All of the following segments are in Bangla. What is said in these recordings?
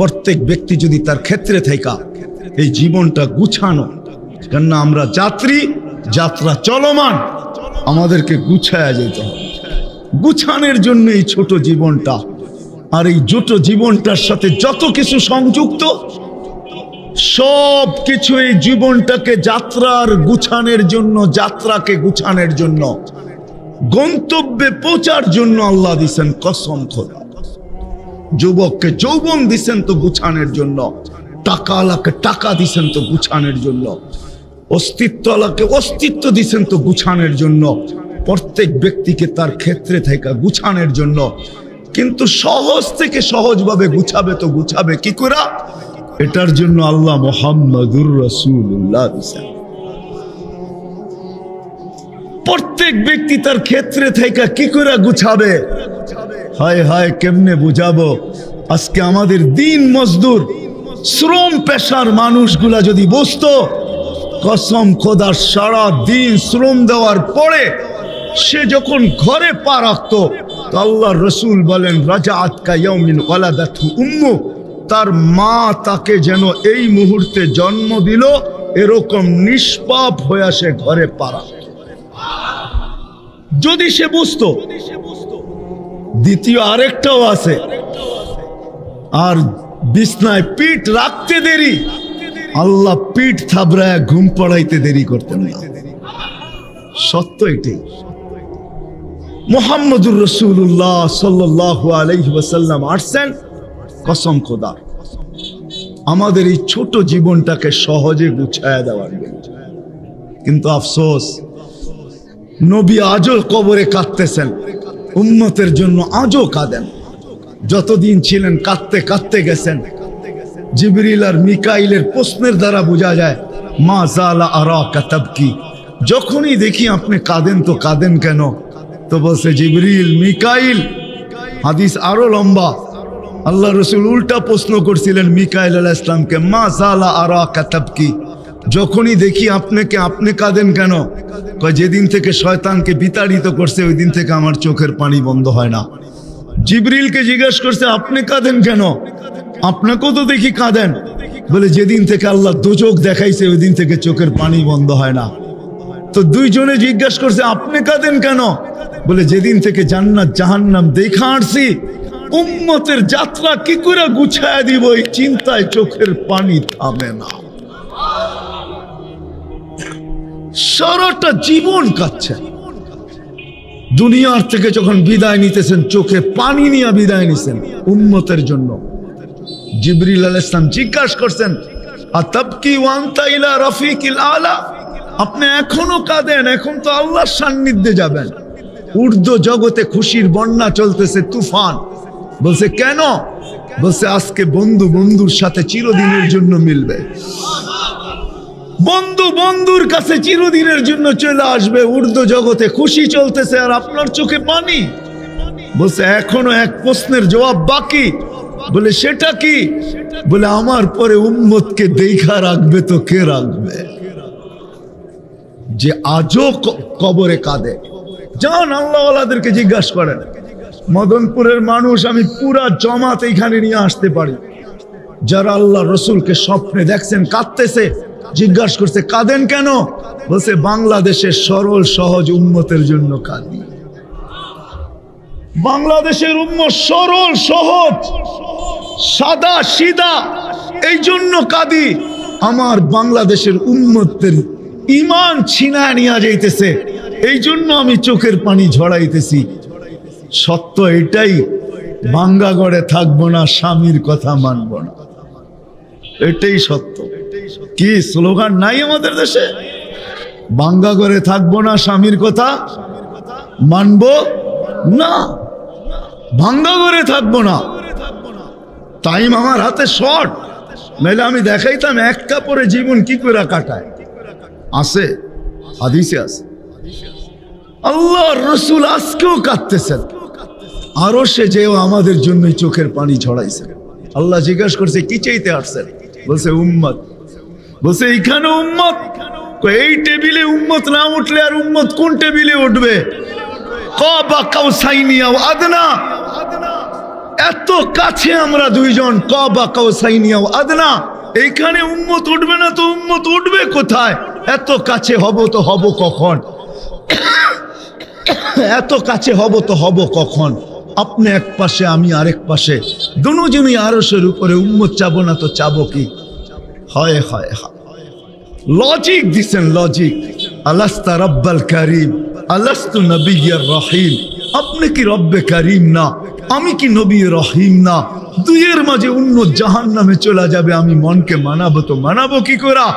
প্রত্যেক ব্যক্তি যদি তার ক্ষেত্রে থাকা এই জীবনটা গুছানো, কেননা আমরা যাত্রী, যাত্রা চলমান, আমাদেরকে গুছায়া যেতে হবে। গুছানোর জন্য এই ছোট জীবনটা, আর এই ছোট জীবনটার সাথে যত কিছু সংযুক্ত, সব কিছু এই জীবনটাকে যাত্রার গুছানোর জন্য, যাত্রাকে গুছানোর জন্য, গন্তব্যে পৌঁছার জন্য আল্লাহ দিছেন কসম খোদা। যুবককে যৌবন দিছেন তো গুছানোর জন্য, টাকাওয়ালাকে টাকা দিছেন তো গুছানোর জন্য, অস্তিত্বওয়ালাকে অস্তিত্ব দিছেন তো গুছানোর জন্য, প্রত্যেক ব্যক্তিকে তার ক্ষেত্রে থেকে গুছানোর জন্য। কিন্তু সহজ থেকে সহজভাবে গুছাবে তো গুছাবে কি করে? এটার জন্য আল্লাহ মুহাম্মাদুর রাসূলুল্লাহ দিছেন। প্রত্যেক ব্যক্তি তার ক্ষেত্রে থেকে কি করে গুছাবে? হায় হায়, কেমনে বুঝাবো? আজকে আমাদের দিন মজদুর, শ্রম পেশার মানুষগুলা যদি বসতো, কসম খোদার সারা দিন শ্রম দেওয়ার পরে সে যখন ঘরে পা রাখতো, তো আল্লাহ রসুল বলেন রাজাআত কা ইয়াউমিন ওয়ালাদাতহু উম্মু, তার মা তাকে যেন এই মুহূর্তে জন্ম দিল, এরকম নিষ্পাপ হয়ে সে ঘরে পা রাখত। যদি সে বুঝতো। দ্বিতীয় আরেকটাও আছে, আর বিছনায় পিঠ রাখতে দেরি, আল্লাহ পিঠ থাবড়ায় ঘুম পড়াইতে দেরি করতেন না। সত্য এটাই। মুহাম্মদুর রাসূলুল্লাহ সাল্লাল্লাহু আলাইহি ওয়াসাল্লাম আসছেন কসম খোদা আমাদের এই ছোট জীবনটাকে সহজে গুছায়া দেওয়ার জন্য। কিন্তু আফসোস, নবী আজও কবরে কাঁদতেছেন, উম্মতের জন্য আজও কাঁদেন। যতদিন ছিলেন কাঁদতে কাঁদতে গেছেন। জিবরিল আর মিকাইলের প্রশ্নের দ্বারা বোঝা যায় মা জালা আরাকা তাবকি, যখনই দেখি আপনি কাঁদেন তো কাঁদেন কেন? তো বলছে জিবরিল, মিকাইল। হাদিস আরো লম্বা। আল্লাহ রসুল উল্টা প্রশ্ন করছিলেন মিকাইল আলাইহিস সালামকে, মা জালা আরাকা তাবকি, যখনই দেখি আপনাকে আপনি কাঁদেন কেন? যেদিন থেকে শয়তানকে বিতাড়িত করছে ওই দিন থেকে আমার চোখের পানি বন্ধ হয় না। জিবরিলকে জিজ্ঞেস করছে আপনি কাঁদেন কেন? আপনাকেও তো দেখি কাঁদেন। বলে যেদিন থেকে আল্লাহ দোজখ দেখাইছে ওই দিন থেকে চোখের পানি বন্ধ হয় না। তো দুইজনে জিজ্ঞেস করছে আপনি কাঁদেন কেন? বলে যেদিন থেকে জান্নাত জাহান্নাম দেখা আসছি, উম্মতের যাত্রা কি করে গুছায় দিব এই চিন্তায় চোখের পানি থামে না। সারাটা জীবন কাটছে। দুনিয়ার থেকে যখন বিদায় নিতেছেন চোখে পানি নিয়ে বিদায় নিছেন উম্মতের জন্য। জিবরিল আলাইহিস সালাম জিজ্ঞাসা করছেন আতাবকি ওয়া আনতা ইলা রাফিকিল আলা, আপনি এখনো কাঁদেন? এখন তো আল্লাহর সান্নিধ্যে যাবেন। ঊর্ধ্ব জগতে খুশির বন্যা চলতেছে, তুফান। বলছে কেন? বলছে আজকে বন্ধু বন্ধুর সাথে চিরদিনের জন্য মিলবে, বন্ধু বন্ধুর কাছে চিরদিনের জন্য চলে আসবে। ঊর্ধ্ব জগতে খুশি চলতেছে আর আপনার চোখে পানি। বলছে এখনো এক প্রশ্নের জবাব বাকি। বলে সেটা কি? বলে আমার পরে উম্মতকে দেখা রাখবে তো কে রাখবে? যে আজও কবরে কাঁদে। যান আল্লাহওয়ালাদেরকে জিজ্ঞাসা করেন। মদনপুরের মানুষ আমি পুরা জমাত এইখানে নিয়ে আসতে পারি, যারা আল্লাহ রসুলকে স্বপ্নে দেখছেন কাঁদতেছে। জিজ্ঞাসা করছে কাঁদেন কেন? বলছে বাংলাদেশের সরল সহজ উম্মতের জন্য কাঁদি। বাংলাদেশের উম্মত সরল সহজ সাদা সিধা, এই জন্য কাঁদি। আমার বাংলাদেশের উম্মতের ঈমান ছিনায় নিয়ে যাইতেছে, এই জন্য আমি চোখের পানি ঝরাইতেছি। সত্য এটাই, ভাঙ্গা গড়ে থাকবো না, স্বামীর কথা মানবো না, এটাই সত্য। কি স্লোগান নাই আমাদের দেশে? ভাঙ্গা গড়ে থাকবো না, স্বামীর কথা মানবো না, ভাঙ্গা গড়ে থাকবো না। টাইম আমার হাতে শর্ট, নাহলে আমি দেখাইতাম এক কাপড়ে জীবন কি করে কাটায়। আছে হাদিসে আছে। আল্লাহর রাসূল আজকেও কাঁদতেছেন, আরো সে যেও আমাদের জন্য চোখের পানি ছড়াইছে। আল্লাহ জিজ্ঞাসা করছে কি চাইতে আসছেন? বলছে উম্মত। বলছে এইখানে উম্মত? এই টেবিলে উম্মত না উঠলে আর উম্মত কোন টেবিলে উঠবে? কাবা কাউসাইনি আও আদনা, এত কাছে আমরা দুইজন, কাবা কাউসাইনি আও আদনা। এইখানে উম্মত উঠবে না তো উম্মত উঠবে কোথায়? এত কাছে হব তো হব কখন? এত কাছে হব তো হব কখন? আপনি এক পাশে, আমি আরেক পাশে, দুজনই আরশের উপরে। উম্মত চাবো না তো চাবো কি? হয় হয় হয়, লজিক দিছেন, লজিক। আলাস্তা রব্বাল কারীম, আলাস্তু নবিয়্যুর রহিম। আপনি কি রব্বে কারীম না? আমি কি নবী রহিম না? দুইয়ের মাঝে উম্মত জাহান্নামে চলে যাবে, আমি মনকে মানাবো তো মানাবো কি করে?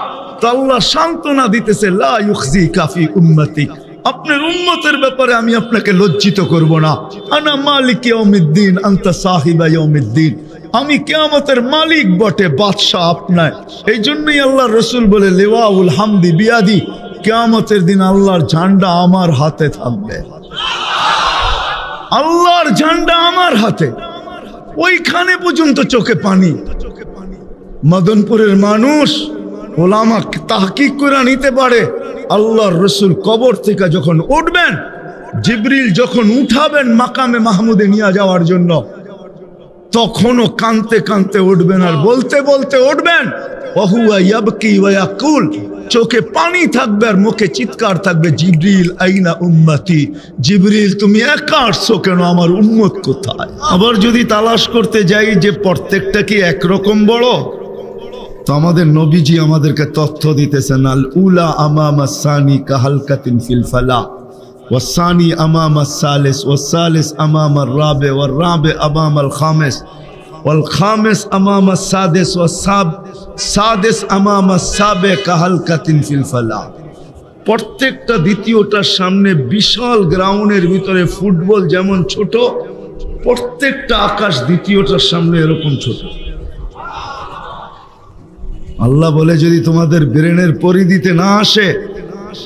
তো আল্লাহ সান্ত্বনা দিতেছে, লা ইউখজিকা ফি উম্মতি, আপনার উম্মতের ব্যাপারে আমি আপনাকে লজ্জিত করব না। আনা মালিক ইয়াউমিদ্দিন, আনতা সাহিবা ইয়াউমিদ্দিন। আমি কিয়ামতের মালিক বটে, বাদশা আপনার। এই জন্যই আল্লাহ রসুল বলে, লিওয়াউল হামদি বিয়াদি, কিয়ামতের দিন আল্লাহর ঝান্ডা আমার হাতে থাকবে। আল্লাহর ঝান্ডা আমার হাতে। ওইখানে পর্যন্ত চোখে পানি। মদনপুরের মানুষ ওলামা তাহকিক করে নিতে পারে। আল্লাহর রসুল কবর থেকে যখন উঠবেন, জিবরিল যখন উঠাবেন মাকামে মাহমুদে নিয়ে যাওয়ার জন্য, তখনও কানতে কানতে উঠবেন আর বলতে বলতে উঠবেন, ওহুয়া ইয়াবকি ওয়া ইয়াকুল। চোখে পানি থাকবে আর মুখে চিৎকার থাকবে, জিবরিল আইনা উম্মতি। জিবরিল তুমি একা আসছো কেন? আমার উম্মত কোথায়? আবার যদি তালাশ করতে যাই যে প্রত্যেকটা কি একরকম বড়, তো আমাদের নবীজি আমাদেরকে তথ্য দিতেছেন, আল উলা আমামা সানি কাহালকাতিন ফিল ফালা, ওয়াসানি আমামা সালিস, ওয়াসালিস আমামা রাবে, ওয়ার রাবে আমামাল খামিস, ওয়াল খামিস আমামা সাদিস, সাদিস আমামা সাবে কাহালকাতিন ফিল ফালা। প্রত্যেকটা দ্বিতীয়টার সামনে বিশাল গ্রাউন্ডের ভিতরে ফুটবল যেমন ছোট, প্রত্যেকটা আকাশ দ্বিতীয়টার সামনে এরকম ছোট। আল্লাহ বলে, যদি তোমাদের ব্রেনের পরিধিতে না আসে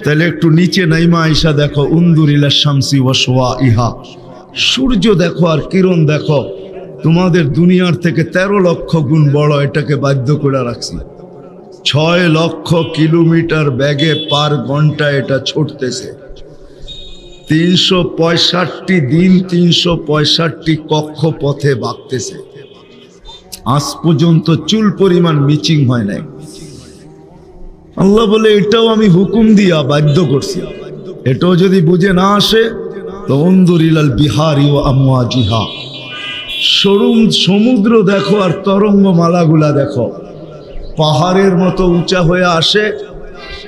তাহলে একটু নিচে নাইমা আইসা দেখো, উনদুর ইলা শামসি ওয়া শুআইহা। সূর্য দেখো আর কিরণ দেখো, তোমাদের দুনিয়ার থেকে 13 লক্ষ গুণ বড়। এটাকে বাধ্য করে রাখছি। 6 লক্ষ কিলোমিটার বেগে পার ঘন্টা এটা ছুটতেছে। 365 দিন 365 কক্ষ পথে বাঁকতেছে। আজ পর্যন্ত চুল পরিমাণ মিচিং হয় নাই। আল্লাহ বলে, এটাও আমি হুকুম দিয়া বাধ্য করছি। এটাও যদি বুঝে না আসে তো উনদুর ইলাল বিহারি ওয়া আমওয়াজিহা। সমুদ্র দেখো আর তরঙ্গ মালাগুলা দেখো, পাহাড়ের মতো উঁচা হয়ে আসে।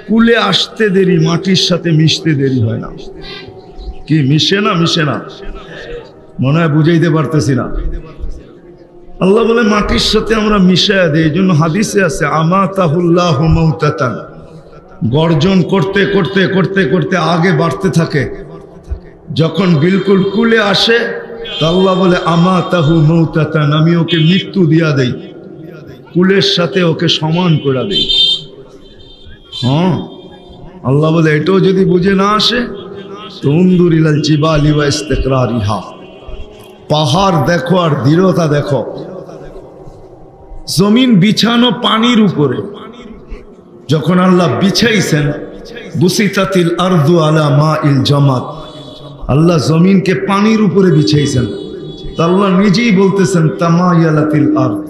কুলে আসতে দেরি, মাটির সাথে মিশতে দেরি হয় না। কি মিশে না? মিশে না, মনে হয় বুঝাইতে পারতেছি না। আল্লাহ বলে, মাটির সাথে আমরা মিশায়া দিই। এই জন্য হাদিসে আছে, আমাতাহুল্লাহু মাউতাতান। গর্জন করতে করতে করতে করতে আগে বাড়তে থাকে। যখন বিলকুল কুলে আসে তো আল্লাহ বলে, আমাতাহু মাউতাতান, আমি ওকে মৃত্যু দিয়া দেই, কুলের সাথে ওকে সমান করে দেই। হ্যাঁ, আল্লাহ বলে, এটাও যদি বুঝে না আসে তো উনদুর ইলাল জিবালি ওয়া ইস্তিকরারিহা। পাহাড় দেখো আর দৃঢ়তা দেখো। জমিন বিছানো পানির উপরে। যখন আল্লাহ বিছাইছেন, বুসিতাতিল আরদু আলা মাইল জামাত, আল্লাহ জমিনকে পানির উপরে বিছাইছেন। তা আল্লাহ নিজেই বলতেছেন, তামায়ালাতিল আরদ,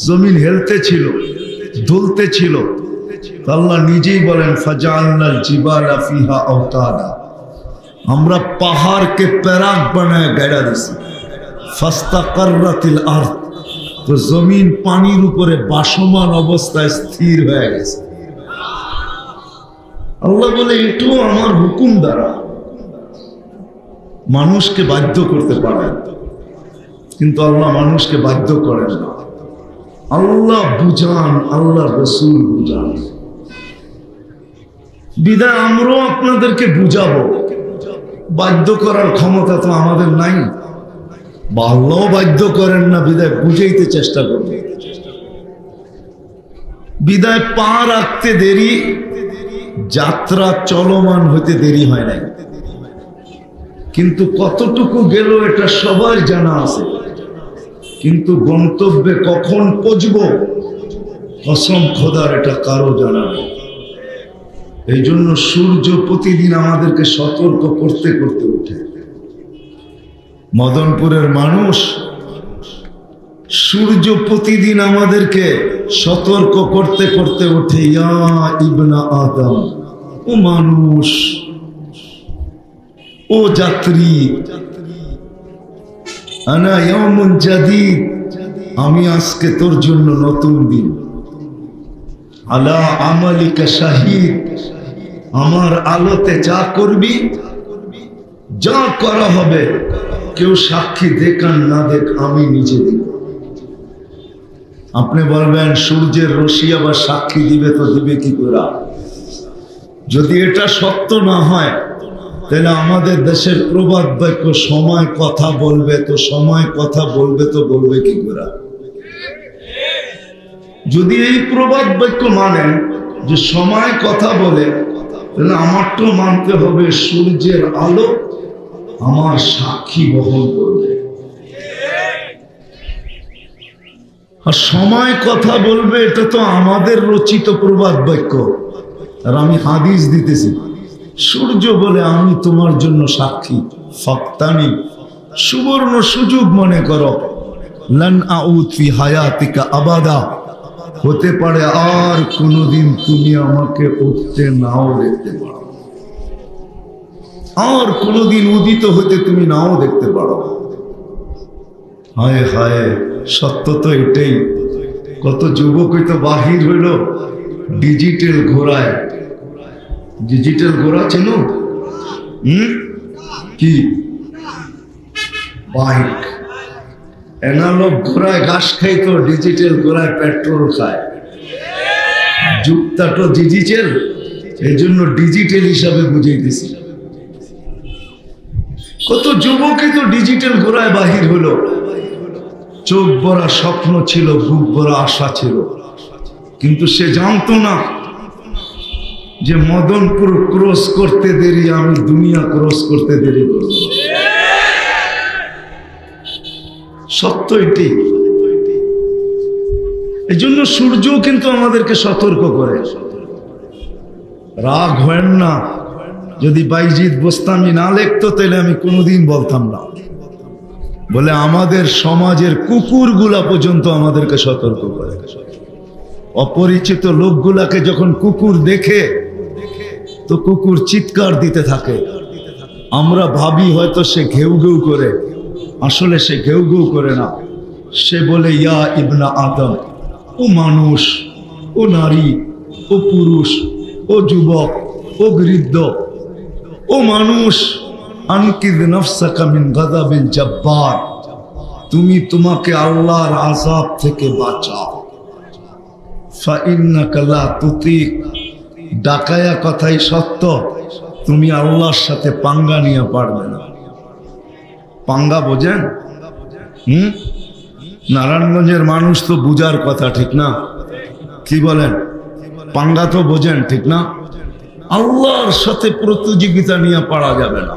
জমিন হেলতে ছিল, দুলতে ছিল। আল্লাহ নিজেই বলেন, ফাজআলনাল জিবালা ফিহা আওতাদা, আমরা পাহাড়কে প্যারাক বানায় গাড়া দিছি। ফাস্তাকাররাতিল আরদ, তো জমিন পানির উপরে বাসমান অবস্থায় স্থির হয়ে গেছে। আল্লাহ বলে, এটাও আমার হুকুম দ্বারা। মানুষকে বাধ্য করতে পারেন, কিন্তু আল্লাহ মানুষকে বাধ্য করেন না। আল্লাহ বুঝান, আল্লাহ রসুল বুঝান। বিদায় আমরাও আপনাদেরকে বুঝাবো। বাধ্য করার ক্ষমতা তো আমাদের নাই, বা আল্লাহ বাধ্য করেন না, বিদায় বুঝাইতে চেষ্টা করব। বিদায় পা রাখতে দেরি, যাত্রা চলমান হইতে দেরি হয় নাই। কিন্তু কতটুকু গেল এটা সবার জানা আছে, কিন্তু গন্তব্যে কখন পৌঁছব কসম খোদার এটা কারো জানা নেই। এই জন্য সূর্য প্রতিদিন আমাদেরকে সতর্ক করতে করতে ওঠে। মদনপুরের মানুষ সূর্য প্রতিদিন আমাদেরকে সতর্ক করতে করতে ওঠে, ইয়া ইবনা আদম, ও মানুষ, ও যাত্রী, আনা ইয়াউমুন জাদীদ, আমি আজকে তোর জন্য নতুন দিন। আলা আমালিকা শাহিদ, আমার আলোতে যা করবি, যা করা হবে, কেউ সাক্ষী দেখান না দেখ, আমি নিজে দিব। আপনি বলবেন সূর্যের রশ্মি আবার সাক্ষী দিবে, তো দিবে কি করে? যদি এটা সত্য না হয়, তাহলে আমাদের দেশের প্রবাদ বাক্য সময় কথা বলবে, তো সময় কথা বলবে তো বলবে কি করে? যদি এই প্রবাদ বাক্য মানেন যে সময় কথা বলে, তাহলে আমার তো মানতে হবে সূর্যের আলো আমার সাক্ষী বহন করবে। আর সময় কথা বলবে, এটা তো আমাদের রচিত প্রবাদ বাক্য। আর আমি হাদিস দিতেছি, সূর্য বলে আমি তোমার জন্য সাক্ষী। ফাক্তানি, সুবর্ণ সুযোগ মনে করো। লান আউদ ফি হায়াতিকা আবাদা, হতে পারে আর কোনোদিন তুমি আমাকে উঠতে নাও দেখতে পারো, আর কোনোদিন উদিত হতে তুমি নাও দেখতে পারো। হায় হায়, সত্য তো এটাই। কত যুবকই তো বাহির হইল ডিজিটাল ঘোড়ায়। ডিজিটাল ঘোড়া চেন? কি বাইক? অ্যানালগ ঘোড়ায় ঘাস খাই, তো ডিজিটাল ঘোড়ায় পেট্রোল খায়। যুগটা তো ডিজিটাল, এই জন্য ডিজিটাল হিসাবে বুঝাইতেছি। কত যুবকই তো ডিজিটাল ঘোড়ায় বাহির হলো। চোখ ভরা স্বপ্ন ছিল, বুক ভরা আশা ছিল, কিন্তু সে জানতো না যে মদনপুর ক্রস করতে দেরি, আমি দুনিয়া ক্রস করতে দেরি করব। সত্য এটি। এই জন্য সূর্য কিন্তু আমাদেরকে সতর্ক করে। রাগ হয় না, যদি বাইজিদ বোস্তামি না লিখতো তাহলে আমি কোনোদিন বলতাম না। বলে আমাদের সমাজের কুকুরগুলা পর্যন্ত আমাদেরকে সতর্ক করে। অপরিচিত লোকগুলাকে যখন কুকুর দেখে, তো কুকুর চিৎকার দিতে থাকে। আমরা ভাবি হয়তো সে ঘেউ ঘেউ করে, আসলে সে ঘেউ ঘেউ করে না। সে বলে, ইয়া ইবনা আদম, ও মানুষ, ও নারী, ও পুরুষ, ও যুবক, ও বৃদ্ধ, ও মানুষ, আনকিদ নফসাকা মিন গাযাবিল জব্বার, তুমি তোমাকে আল্লাহর আযাব থেকে বাঁচাও। ফাইন্নাকা লা তুতিক, ডাকায়া কথাই সত্য, তুমি আল্লাহর সাথে পাঙ্গা নিয়ে পারবে না। পাঙ্গা বোঝেন? নারায়ণগঞ্জের মানুষ তো বুঝার কথা, ঠিক না? কি বলেন? পাঙ্গা তো বোঝেন, ঠিক না? আল্লাহর সাথে প্রতিযোগিতা নিয়ে পারা যাবে না,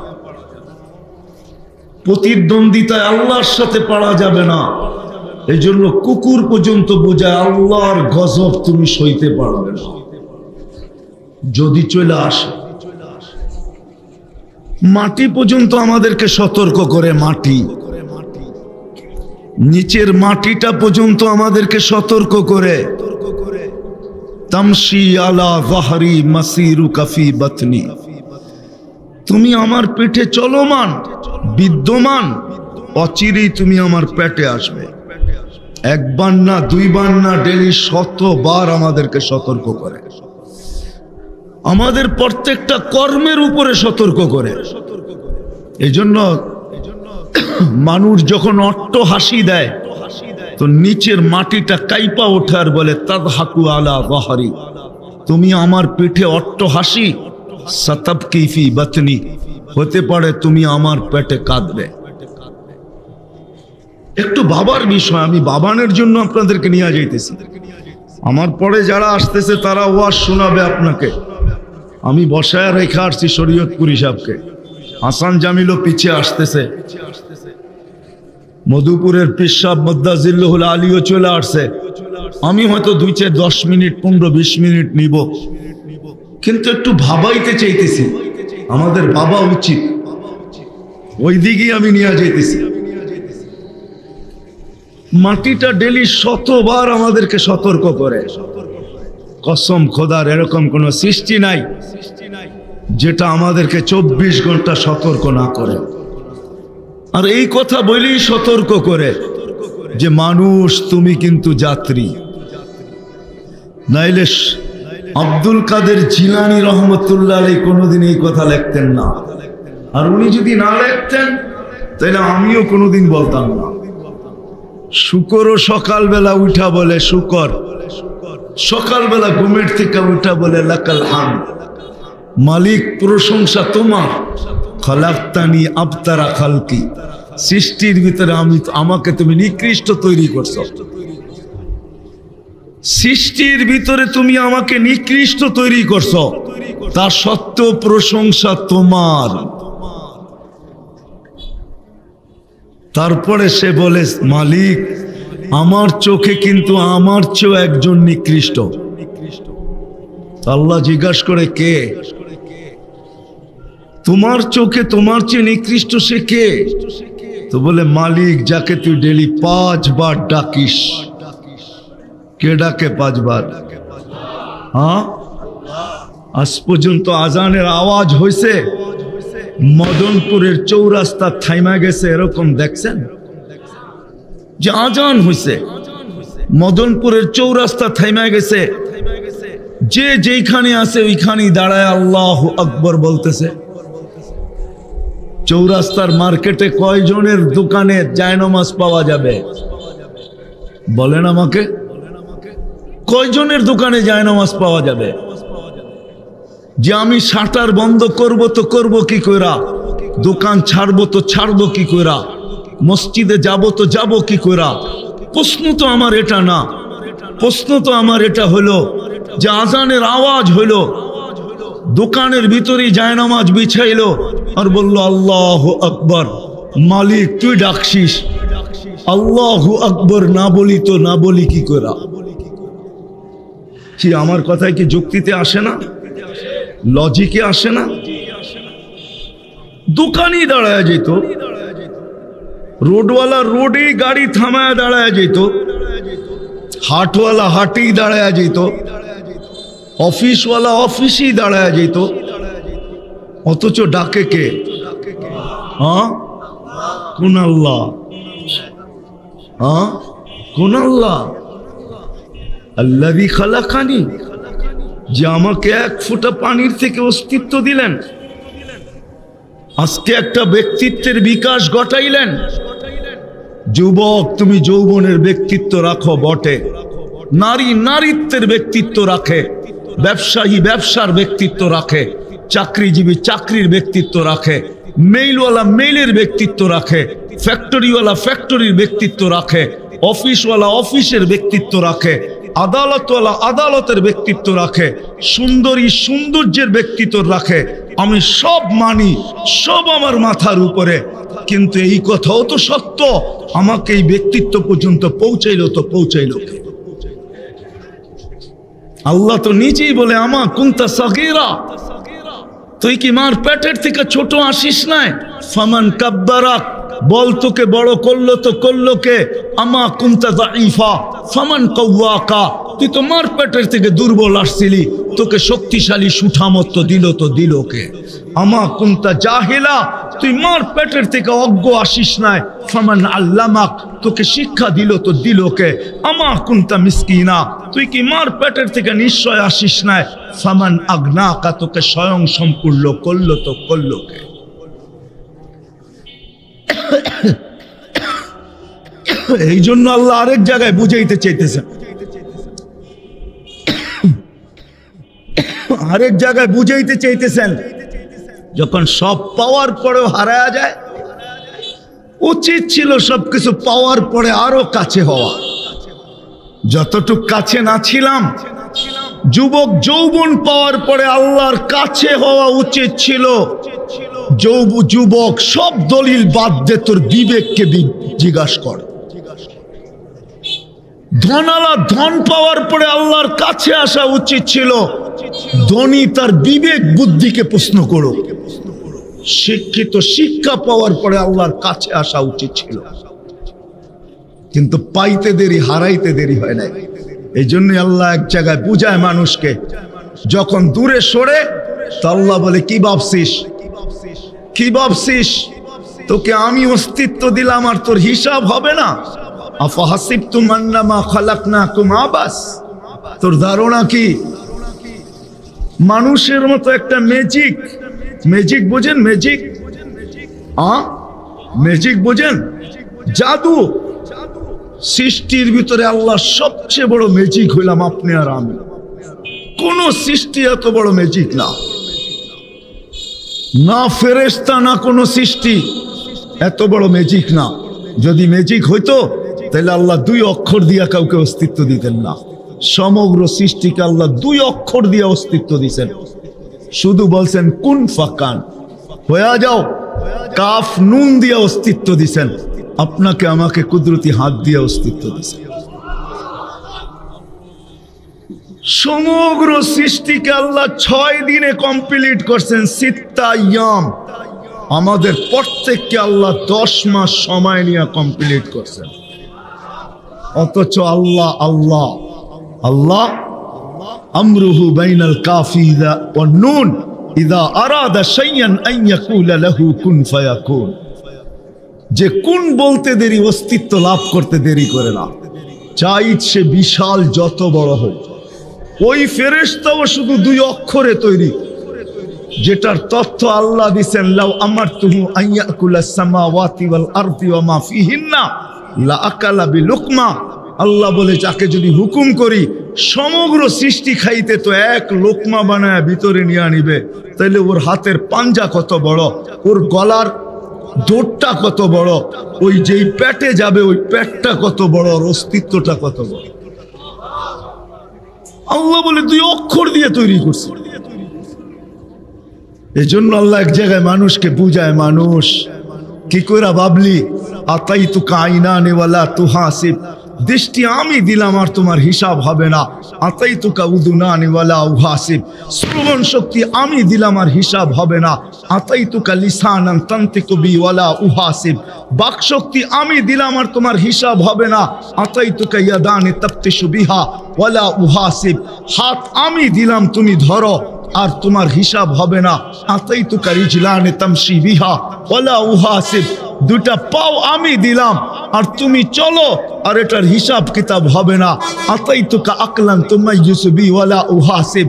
প্রতিদ্বন্দ্বিতায় আল্লাহর সাথে পারা যাবে না। এই জন্য কুকুর পর্যন্ত বোঝায় আল্লাহর গজব তুমি সইতে পারবে না যদি চলে আসে। মাটি পর্যন্ত আমাদেরকে সতর্ক করে। মাটি, নিচের মাটিটা পর্যন্ত আমাদেরকে সতর্ক করে। তামশি আলা যাহরি মাসিরুকা ফি বাতনি, তুমি আমার পেটে চলমান, বিদ্যমান, অচিরেই তুমি আমার পেটে আসবে। একবার না, দুইবার না, ডেলি 100 বার আমাদেরকে সতর্ক করে। আমাদের প্রত্যেকটা কর্মের উপরে সতর্ক করে। এই জন্য মানুষ যখন অট্ট হাসি দেয়, তো নিচের মাটিটা কাইপা ওঠে আর বলে, তাদহাকু আলা যাহরি, তুমি আমার পেটে অট্ট হাসি, সাতাবকি ফি বাতনি, হতে পারে তুমি আমার পেটে কাঁদবে। একটু বাবার বিষয়, আমি বাবানের জন্য আপনাদেরকে নিয়ে যাইতেছি। আমার পরে যারা আসতেছে তারা ওয়াজ শোনাবে আপনাকে। আমি বসায় রেখে আসছি শরীয়তপুরি সাহেবকে, হাসান জামিলও পিছিয়ে আসতেছে, মধুপুরের পীর সাহেব মদ্দাজিল্লাহুল আলীও চলে আসছে। আমি হয়তো 2-10 মিনিট, 15-20 মিনিট নিব, কিন্তু একটু ভাবাইতে চাইতেছি। আমাদের বাবা উচিত, ওই দিকেই আমি নিয়ে যাইতেছি। মাটিটা ডেলি শতবার আমাদেরকে সতর্ক করে। কসম খোদার এরকম কোন সৃষ্টি নাই যেটা আমাদেরকে 24 ঘন্টা সতর্ক না করে। আর এই কথা বলেই সতর্ক করে যে মানুষ তুমি কিন্তু যাত্রী। নাইলে আব্দুল কাদের জিলানী রহমতুল্লাহ আলাইহি কোনোদিন এই কথা লিখতেন না। আর উনি যদি না লিখতেন তাহলে আমিও কোনোদিন বলতাম না। শুকরও সকালবেলা উঠা বলে শুকর, সকালবেলা ঘুমের থেকে উঠা বলে লাকাল হামদ, মালিক প্রশংসা তোমার। খালাকতানি আবতারা খালকি, সৃষ্টির ভিতরে আমাকে তুমি নিকৃষ্ট তৈরি করছো। সৃষ্টির ভিতরে তুমি আমাকে নিকৃষ্ট তৈরি করছো, তা সত্ত্বেও প্রশংসা তোমার। তারপরে সে বলে মালিক আমার চোখে কিন্তু আমার চেয়েও একজন নিকৃষ্ট। আল্লাহ জিজ্ঞাসা করে কে? তোমার চোখে তোমার চেয়ে নিকৃষ্ট সে কে? তো বলে মালিক যাকে তুই ডেলি 5 বার ডাকিস। কে ডাকে 5 বার? হ্যাঁ, আজ পর্যন্ত আজানের আওয়াজ হয়েছে মদনপুরের চৌরাস্তা থাইমা গেছে এরকম দেখছেন? যে আজান হয়েছে মদনপুরের চৌরাস্তা থাইমা গেছে, যে যেখানে আছে ওইখানেই দাঁড়ায় আল্লাহু আকবার বলতেছে। চৌরাস্তার মার্কেটে কয়জনের দোকানে জায়নামাজ পাওয়া যাবে বলেন আমাকে? কয়জনের দোকানে জায়নামাজ পাওয়া যাবে? যে আমি শাটার বন্ধ করব তো করব কি কইরা, দোকান ছাড়বো তো ছাড়বো কি কইরা, মসজিদে যাব তো যাব কি কইরা। প্রশ্ন তো আমার এটা না, প্রশ্ন তো আমার এটা হলো যে আজানের আওয়াজ হলো, দোকানের ভিতরেই জায়নামাজ বিছাইলো আর বলল আল্লাহু আকবার। মালিক তুই ডাকছিস, আল্লাহু আকবার না বলি তো না বলি কি কইরা? কি আমার কথায় কি যুক্তিতে আসে না? লজিকে আসে না? দোকানই দাঁড়ায় যেত, রোডওয়ালা রোডেই গাড়ি থামায় দাঁড়ায় যেত, হাটওয়ালা হাটেই দাঁড়ায় যেত, অফিসওয়ালা অফিসেই দাঁড়ায় যেত, অথচ ডাকে কে? হ্যাঁ, কোন আল্লাহ? হ্যাঁ, কোন আল্লাহ? আল্লাযী খালাকানি, যে আমাকে 1 ফোঁটা পানির থেকে অস্তিত্ব দিলেন, আজকে একটা ব্যক্তিত্বের বিকাশ ঘটাইলেন। যুবক তুমি যৌবনের ব্যক্তিত্ব রাখো বটে, নারী নারীত্বের ব্যক্তিত্ব রাখে, ব্যবসায়ী ব্যবসার ব্যক্তিত্ব রাখে, চাকরিজীবী চাকরির ব্যক্তিত্ব রাখে, মেইলওয়ালা মেইলের ব্যক্তিত্ব রাখে, ফ্যাক্টরিওয়ালা ফ্যাক্টরির ব্যক্তিত্ব রাখে, অফিসওয়ালা অফিসের ব্যক্তিত্ব রাখে, আদালতওয়ালা আদালতের ব্যক্তিত্ব রাখে, সুন্দরী সৌন্দর্যের ব্যক্তিত্ব রাখে। আমি সব মানি, সব আমার মাথার উপরে, কিন্তু এই কথাও তো সত্য আমাকে এই ব্যক্তিত্ব পর্যন্ত পৌঁছাইলো তো পৌঁছাইলো কে? আল্লাহ তো নিজেই বলে আমা কুনতা সাগীরা, তুই কি মার পেটের থেকে ছোট আসিস নাই? ফামান কাব্বারাক, বল তোকে বড় করলো তো করলো কে? আমা কুনতা যায়ীফা ফামান কাওয়াকা, তুই তো মার পেটের থেকে দুর্বল আসছিলি, তোকে শক্তিশালী সুঠামত দিল তো দিল কে? আমা কুনতা জাহিলা, তুই মার পেটের থেকে অজ্ঞ আসিস নাই, ফামান আল্লামাক, তোকে শিক্ষা দিল তো দিল কে? আমা কুনতা মিসকিনা, তুই কি মার পেটের থেকে নিশ্চয় আসিস নাই, ফামান আগনাকা, তোকে স্বয়ং সম্পূর্ণ করলো তো করলো কে? এই জন্য আল্লাহ আরেক জায়গায় বুঝাইতে চাইতেছেন, আরেক জায়গায় বুঝাইতে চাইতেছেন, যখন সব পাওয়ার পরেও হারায়া যায়, উচিত ছিল সবকিছু পাওয়ার পরে আরো কাছে হওয়া। যতটুক কাছে না ছিলাম, যুবক যৌবন পাওয়ার পরে আল্লাহর কাছে হওয়া উচিত ছিল। যুবক সব দলিল বাদ দে, তোর বিবেককে জিজ্ঞাসা কর। ধনালা ধন পাওয়ার পরে আল্লাহর কাছে আসা উচিত ছিল, ধনী তার বিবেক বুদ্ধিকে প্রশ্ন করো। শিক্ষিত শিক্ষা পাওয়ার পরে আল্লাহর কাছে আসা উচিত ছিল। কিন্তু পাইতে দেরি, হারাইতে দেরি হয় নাই। এই জন্যই আল্লাহ এক জায়গায় বুঝায় মানুষকে, যখন দূরে সরে তো আল্লাহ বলে কি ভাবছিস, কি ভাবছিস, তোকে আমি অস্তিত্ব দিলাম আর তোর হিসাব হবে না। আফাহাসিবতুম আন্নামা খালাকনাকুম আবাস, তোর ধারণা কি মানুষের মতো একটা ম্যাজিক, ম্যাজিক বোঝেন, ম্যাজিক, ম্যাজিক বোঝেন, জাদু। সৃষ্টির ভিতরে আল্লাহ সবচেয়ে বড় ম্যাজিক হইলাম আপনি আর আমি। কোন সৃষ্টি এত বড় ম্যাজিক না, না ফেরেশতা না কোন সৃষ্টি এত বড় ম্যাজিক না। যদি ম্যাজিক হইতো তাহলে আল্লাহ 2 অক্ষর দিয়া কাউকে অস্তিত্ব দিতেন না। সমগ্র সৃষ্টিকে আল্লাহ 2 অক্ষর দিয়া অস্তিত্ব দিয়েছেন। শুধু বলছেন কুন ফাকান, হয়ে যাও, কাফ নুন দিয়া অস্তিত্ব দিয়েছেন। আপনাকে আমাকে কুদরতি হাত দিয়ে অস্তিত্ব দিয়েছেন। সমগ্র সৃষ্টিকে আল্লাহ 6 দিনে কমপ্লিট করছেন, সিত্তা ইয়াম। আমাদের প্রত্যেককে আল্লাহ 10 মাস সময় নিয়ে কমপ্লিট করছেন। অথচ আল্লাহ আল্লাহ আল্লাহ আমরুহু বাইনাল কাফি ওয়ান নুন ইযা আরাদা শাইয়ান আন ইয়াকুলা লাহু কুন ফায়াকুন। যে কোন বলতে দেরি, অস্তিত্ব লাভ করতে দেরি করে না। চাই সে বিশাল যত বড় হোক। ওই ফেরেশতাও শুধু 2 অক্ষরে তৈরি, যেটার তথ্য আল্লাহ দিবেন, লাউ আমারতুহু আন ইয়াকুলাস সামাওয়াতি ওয়াল আরদি ওয়া মা ফিহিন্না লা আকালা বিলুকমা। আল্লাহ বলে যাকে যদি হুকুম করি সমগ্র সৃষ্টি খাইতে, তো 1 লোকমা বানায় ভিতরে নিয়ে আনিবে। তাইলে ওর হাতের পাঞ্জা কত বড়, ওর গলার দৌড়টা কত বড়, ওই যেই পেটে যাবে ওই পেটটা কত বড়, ওর অস্তিত্বটা কত বড়। আল্লাহ বলে 2 অক্ষর দিয়ে তৈরি করছে। এজন্য আল্লাহ এক জায়গায় মানুষকে বুঝায়, মানুষ কি করে ভাবলি, আতাইতুকা আইনানি ওয়ালা তুহাসিব, দৃষ্টি আমি দিলাম আর তোমার হিসাব হবে না। আতাইতুকা উযুনানি ওয়ালা উহাসিব, শ্রবণ শক্তি আমি দিলাম আর হিসাব হবে না। আতাইতুকা লিসানান তানতিকু বি ওয়ালা উহাসিব, বাক শক্তি আমি দিলাম আর তোমার হিসাব হবে না। আতাইতুকা ইয়াদানি তাফতিশু বিহা ওয়ালা উহাসিব, হাত আমি দিলাম তুমি ধরো আর তোমার হিসাব হবে না। আতাইতুকা রিজলানি তামশি বিহা ওয়ালা উহাসিব, 2টা পাও আমি দিলাম আর তুমি চলো আর এটার হিসাব কিতাব হবে না। আতাইতুকা আকলান তুমাইয়িসু বি ওয়ালা উহাসিব,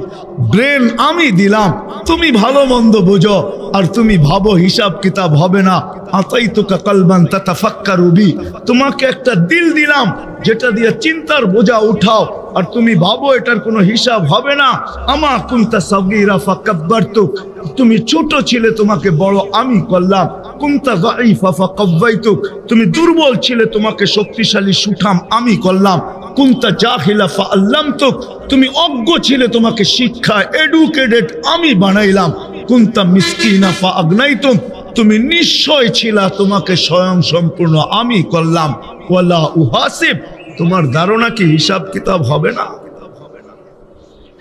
ব্রেন আমি দিলাম, তুমি ভালো মন্দ বোঝো আর তুমি ভাবো, হিসাব কিতাব হবে না। আতাইতুকা কলবান তাতাফাক্কারু বি, তোমাকে একটা দিল দিলাম যেটা দিয়ে চিন্তার বোঝা উঠাও আর তুমি ভাবো এটার কোনো হিসাব হবে না। আমা কুনতা সাগীরা ফাকাব্বারতুক, তুমি ছোট ছিলে তোমাকে বড় আমি করলাম। কুনতা যায়ীফা ফাকাওয়াইতুক, তুমি দুর্বল ছিলে তোমাকে শক্তিশালী সুঠাম আমি করলাম। কুনতা জাহিলা ফাআল্লামতুক, তুমি অজ্ঞ ছিলে তোমাকে শিক্ষা এডুকেটেড আমি বানাইলাম। কুনতা মিসকিনা ফাআগনাইতুম, তুমি নিশ্চয় ছিলা তোমাকে স্বয়ং সম্পূর্ণ আমি করলাম। ওয়ালা উহাসিব, তোমার ধারণা কি হিসাব কিতাব হবে না?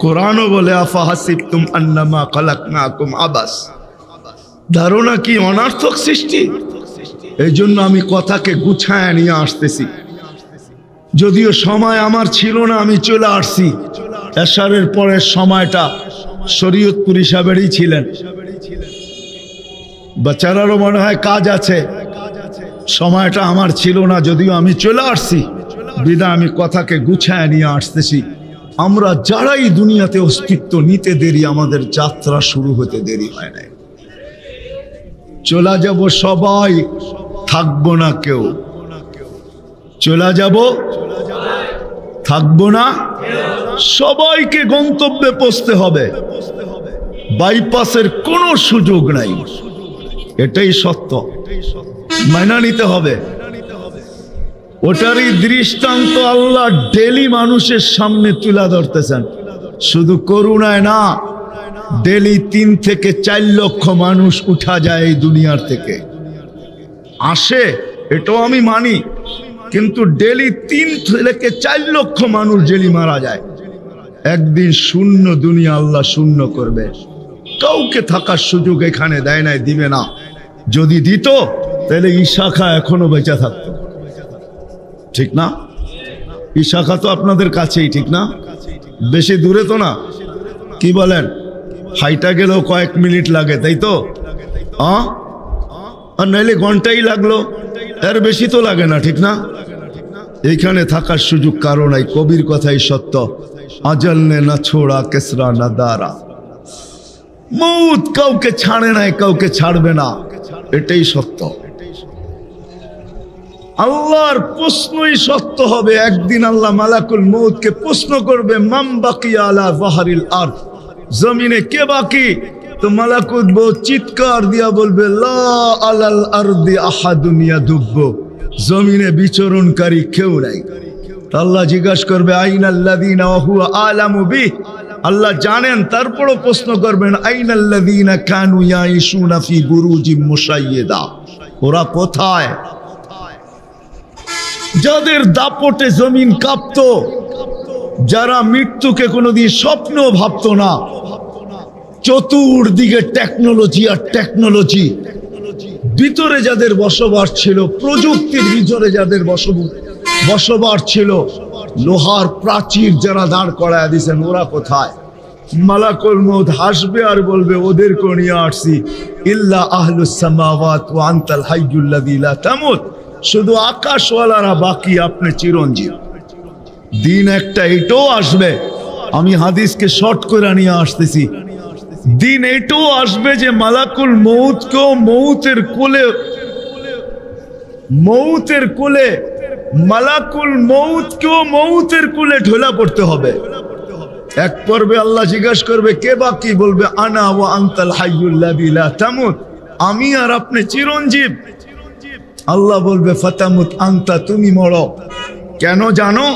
কোরআনও বলে আফাহাসিবতুম আন্নামা খালাকনাকুম আবাস, ধারণা কি অনার্থক সৃষ্টি? এই জন্য আমি কথাকে গুছায় নিয়ে আসতেছি। যদিও সময় আমার ছিল না, আমি চলে আসছি। এশারের পরের সময়টা শরীয়তপুর সাহেবেরই ছিলেন, বেচারারও মনে হয় কাজ আছে। সময়টা আমার ছিল না, যদিও আমি চলে আসছি, বিদায় আমি কথাকে গুছায় নিয়ে আসতেছি। আমরা যারাই দুনিয়াতে অস্তিত্ব নিতে দেরি, আমাদের যাত্রা শুরু হতে দেরি হয় নাই। চলে যাব সবাই, থাকবো না কেউ। চলে যাব, থাকবো না, সবাইকে গন্তব্যে পৌঁছতে হবে। বাইপাসের কোনো সুযোগ নাই, এটাই সত্য, মাইনা নিতে হবে। ওটারই দৃষ্টান্ত আল্লাহ ডেলি মানুষের সামনে তুলে ধরতেছেন। শুধু করুণায় না, ডেলি 3 থেকে 4 লক্ষ মানুষ উঠা যায় এই দুনিয়ার থেকে, আসে, এটাও আমি মানি। কিন্তু ডেলি 3 থেকে 4 লক্ষ মানুষ ডেলি মারা যায়। একদিন শূন্য দুনিয়া আল্লাহ শূন্য করবে। কাউকে থাকার সুযোগ এখানে দেয় নাই, দিবে না। যদি দিত তাহলে ইসাখা এখনো বেঁচে থাকতো। ঠিক না? এই শাখা তো আপনাদের কাছেই, ঠিক না? বেশি দূরে তো না, কি বলেন? হাইটা গেলেও কয়েক মিনিট লাগে, তাই তো? আর নাইলে ঘন্টাই লাগলো, এর বেশি তো লাগে না, ঠিক না? এইখানে থাকার সুযোগ কারো নাই। কবির কথাই সত্য, আজল নে না ছোড়া কেসরা না দারা। মৌত কাউকে ছাড়ে নাই, কাউকে ছাড়বে না, এটাই সত্য। আল্লাহর প্রশ্নই সত্য হবে। একদিন আল্লাহ মালাকুল মৌতকে প্রশ্ন করবে, মাম বাকিয়া আলা যাহরিল আরদ, জমিনে কে বাকি? তো মালাকুল মৌত চিৎকার দিয়া বলবে, লা আলাল আরদি আহাদুন ইয়াদুব্বু, জমিনে বিচরণকারী কেউ নাই। আল্লাহ জিজ্ঞাসা করবে, আইনাল্লাযীনা ওয়া হুয়া আলামু বিহি, আল্লাহ জানেন, তারপরও প্রশ্ন করবেন, আইনাল্লাযীনা কানু ইয়াইশুনা ফি বুরুজিম মুশাইয়্যিদা, ওরা কোথায়? যাদের দাপটে জমিন কাঁপতো, যারা মৃত্যুকে কোনোদিন স্বপ্ন ভাবতো না, চতুর্দিকে টেকনোলজি আর টেকনোলজি, ভিতরে যাদের বসবাস ছিল, প্রযুক্তির ভিতরে যাদের বসবাস ছিল, লোহার প্রাচীর যারা দাঁড় করায় দিয়েছেন, ওরা কোথায়? মালাকুল মউত হাসবে আর বলবে, ওদেরকে নিয়ে আসছি, ইল্লা আহলুস সামাওয়াত ওয়া আনতাল হাইয়ুল্লাযী লা তামুত, শুধু আকাশওয়ালারা বাকি, আপনি চিরঞ্জীব। দিন একটা এটাও আসবে, আমি হাদিসকে শর্ট করে নিয়ে আসতেছি, দিন এটাও আসবে যে মালাকুল মউতকেও মউতের কোলে মালাকুল মউতকেও মউতের কোলে ঢোলা পড়তে হবে। এক পর্বে আল্লাহ জিজ্ঞাসা করবে, কে বাকি? বলবে, আনা ওয়া আনতাল হাইয়ুল্লাযী লা তামুত, আমি আর আপনি চিরঞ্জীব। আল্লাহ বলবে, ফাতামুত আনতা, তুমি মরো। কেন জানো?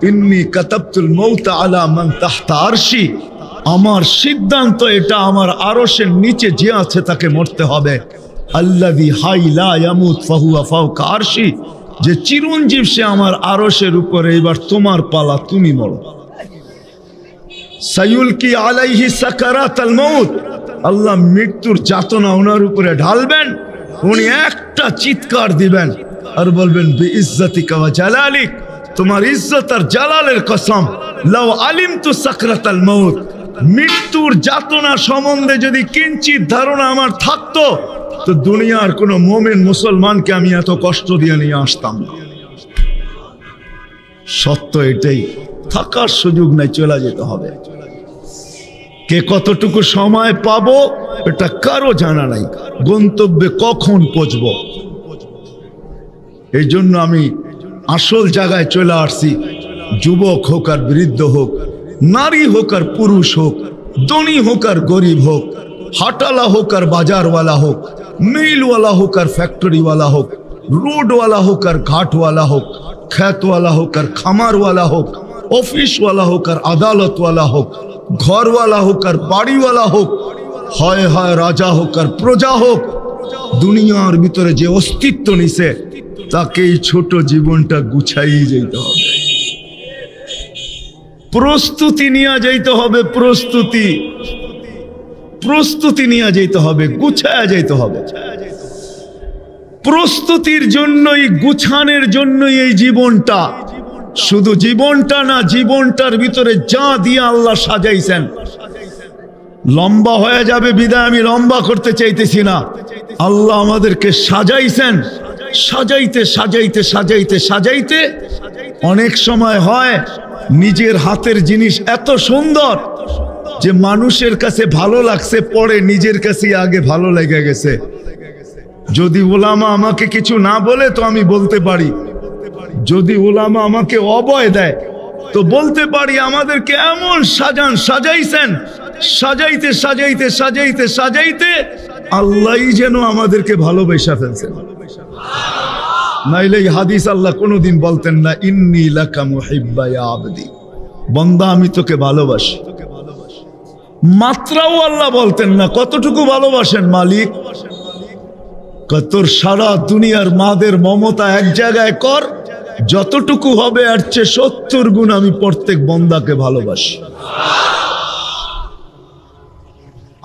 ইন্নী কাতাবতুল মাউতা আলা মান তাহতা আরশি, আমার সিদ্ধান্ত এটা, আমার আরশের নিচে যে আছে তাকে মরতে হবে। আল্লাযী হাই লা ইয়ামুত ফাহুয়া ফাওকা আরশি, যে চিরঞ্জীব সে আমার আরশের উপরে। এবার তোমার পালা, তুমি মরো। সায়ুলকি আলাইহি সাকারাতাল মাউত, আল্লাহ মৃত্যুর যাতনা ওনার উপরে ঢালবেন, উনি একটা চিৎকার দিবেন আর বলবেন, বিইজ্জাতিকা ওয়া জালালিক, তোমার ইজ্জত আর জালালের কসম, লাউ আলিমতু সাকরাতাল মাউত, মৃত্যুর যাতনা সম্বন্ধে যদি কিঞ্চিত ধারণা আমার থাকতো, তো দুনিয়ার কোন মুমিন মুসলমানকে আমি এত কষ্ট দিয়ে নিয়ে আসতাম না। সত্য এটাই, থাকার সুযোগ নাই, চলে যেতে হবে। কে কতটুকু সময় পাবো এটা কারো জানা নাই, গন্তব্যে কখন পৌঁছবো। এই জন্য আমি আসল জায়গায় চলে আসছি। যুবক হোক আর বৃদ্ধ হোক, নারী হোক আর পুরুষ হোক, ধনী হোক আর গরিব হোক, হাটালা হোক আর বাজারওয়ালা হোক, মিলওয়ালা হোক আর ফ্যাক্টরিওয়ালা হোক, রোডওয়ালা হোক আর ঘাটওয়ালা হোক, খেতওয়ালা হোক আর খামারওয়ালা হোক, অফিসওয়ালা হোক আর আদালতওয়ালা হোক, ঘরওয়ালা হোক আর বাড়িওয়ালা হোক, হয় হয় রাজা হোক আর প্রজা হোক, দুনিয়ার ভিতরে যে অস্তিত্ব নিছে, তাকে এই ছোট জীবনটা গুছাই যেতে হবে। প্রস্তুতি নিয়ে যেতে হবে, প্রস্তুতি নিয়ে যেতে হবে, গুছায়া যেতে হবে। প্রস্তুতির জন্যই, গুছানোর জন্যই এই জীবনটা। শুধু জীবনটা না, জীবনটার ভিতরে যা দিয়ে আল্লাহ সাজাইছেন। লম্বা হয়ে যাবে বিদায় আমি লম্বা করতে চাইতেছি না। আল্লাহ আমাদেরকে সাজাইছেন, সাজাইতে সাজাইতে সাজাইতে সাজাইতে অনেক সময় হয় নিজের হাতের জিনিস এত সুন্দর যে মানুষের কাছে ভালো লাগছে, পরে নিজের কাছে আগে ভালো লেগে গেছে। যদি ওলামা আমাকে কিছু না বলে তো আমি বলতে পারি, যদি ওলামা আমাকে অভয় দেয় তো বলতে পারি, আমাদেরকে এমন সাজাইছেন, সাজাইতে সাজাইতে সাজাইতে সাজাইতে আল্লাহই যেন আমাদেরকে ভালোবাসা ফেলছেন। নাইলে এই হাদিস আল্লাহ কোনোদিন বলতেন না, ইন্নী লাকা মুহিব্বা ইয়া আবদি, বান্দা আমি তোকে ভালোবাসি। মাত্রাও আল্লাহ বলতেন না। কতটুকু ভালোবাসেন মালিক? তোর সারা দুনিয়ার মাদের মমতা এক জায়গায় কর, যতটুকু হবে আর চেয়ে 70 গুণ আমি প্রত্যেক বান্দাকে ভালোবাসি।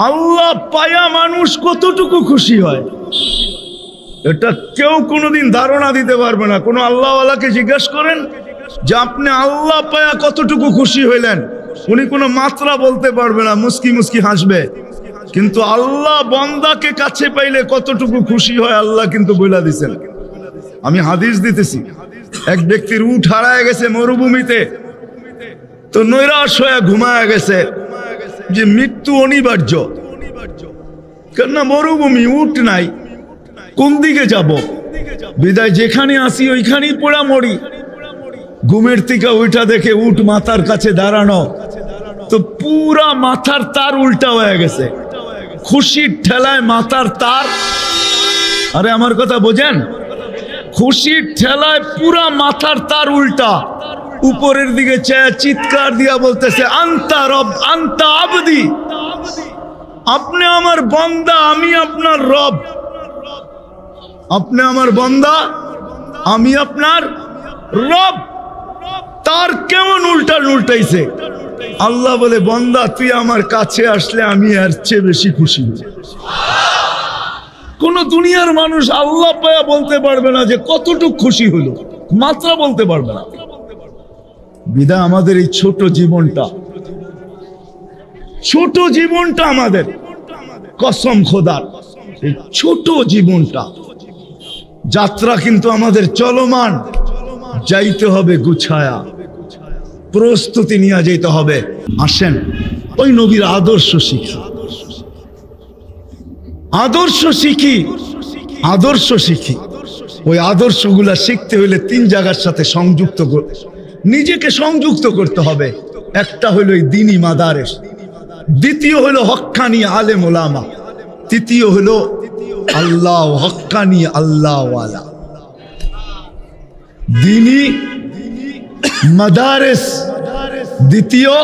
আল্লাহ পায়া মানুষ কতটুকু খুশি হয়। এটা কেউ কোনোদিন ধারণা দিতে পারবে না। কোনো আল্লাহওয়ালাকে জিজ্ঞেস করেন যে আপনি আল্লাহ পায়া কতটুকু খুশি হইলেন, উনি কোনো মাত্রা বলতে পারবে না, মুস্কি মুস্কি হাসবে। কিন্তু আল্লাহ বান্দাকে কাছে পাইলে কতটুকু খুশি হয় আল্লাহ কিন্তু বলে দিয়েছেন। আমি হাদিস দিতেছি, এক ব্যক্তির উট হারায় গেছে মরুভূমিতে, তো নৈরাশ হয়ে ঘুমায় গেছে যে মৃত্যু অনিবার্য, কেননা মরুভূমি, উট নাই, কোন দিকে যাব, বিদায় যেখানে আসি ওইখানেই পোড়া মরি। ঘুমের থেকে ওইটা দেখে উট মাথার কাছে দাঁড়ানো, তো পুরা মাথার তার উল্টা হয়ে গেছে, খুশির ঠেলায় মাথার তার, আরে আমার কথা বোঝেন, খুশির ঠেলায় পুরা মাথার তার উল্টা, উপরের দিকে চেয়ে চিৎকার দিয়া বলতেছে আন্তা রব আন্তা আবদি, আপনি আমার বান্দা আমি আপনার রব, আপনি আমার বান্দা আমি আপনার রব। তার কেমন উল্টাইছে, আল্লাহ বলে বান্দা তুই আমার কাছে আসলে আমি এর চেয়ে বেশি খুশি। কোন দুনিয়ার মানুষ আল্লাহ পায়া বলতে পারবে না যে কতটুকু খুশি হলো, মাত্রা বলতে পারবে না। বিধায় আমাদের এই ছোট জীবনটা আমাদের কসম খোদার, এই ছোট জীবনটা, যাত্রা কিন্তু আমাদের চলমান, যাইতে হবে গুছায়া, প্রস্তুতি নিয়ে যেতে হবে। আসেন ওই নবীর আদর্শ শিখি। ওই আদর্শগুলা শিখতে হলে 3 জায়গার সাথে নিজেকে সংযুক্ত করতে হবে। একটা হলো এই দ্বীনি মাদারেস, দ্বিতীয় হলো হক্কানি আলেম ওলামা, তৃতীয় হলো আল্লাহ হক্কানি আল্লাহওয়ালা। দ্বীনি মাদারেস, দ্বিতীয়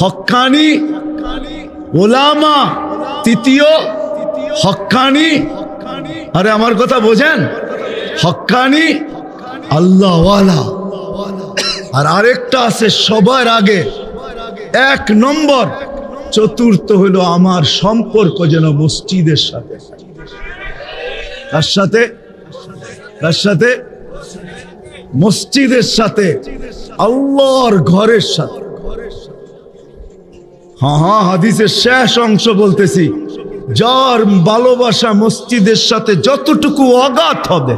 হক্কানি ওলামা, তৃতীয় হক্কানি, আরে আমার কথা বোঝেন, হক্কানি আল্লাহওয়ালা। আর আরেকটা আছে সবার আগে 1 নম্বর, চতুর্থ হলো আমার সম্পর্ক যেন মসজিদের সাথে। কার সাথে? কার সাথে? মসজিদের সাথে, আল্লাহর ঘরের সাথে। হ্যাঁ, হাদিসের শেষ অংশ বলতেছি, যার ভালোবাসা মসজিদের সাথে যতটুকু অগাধ হবে,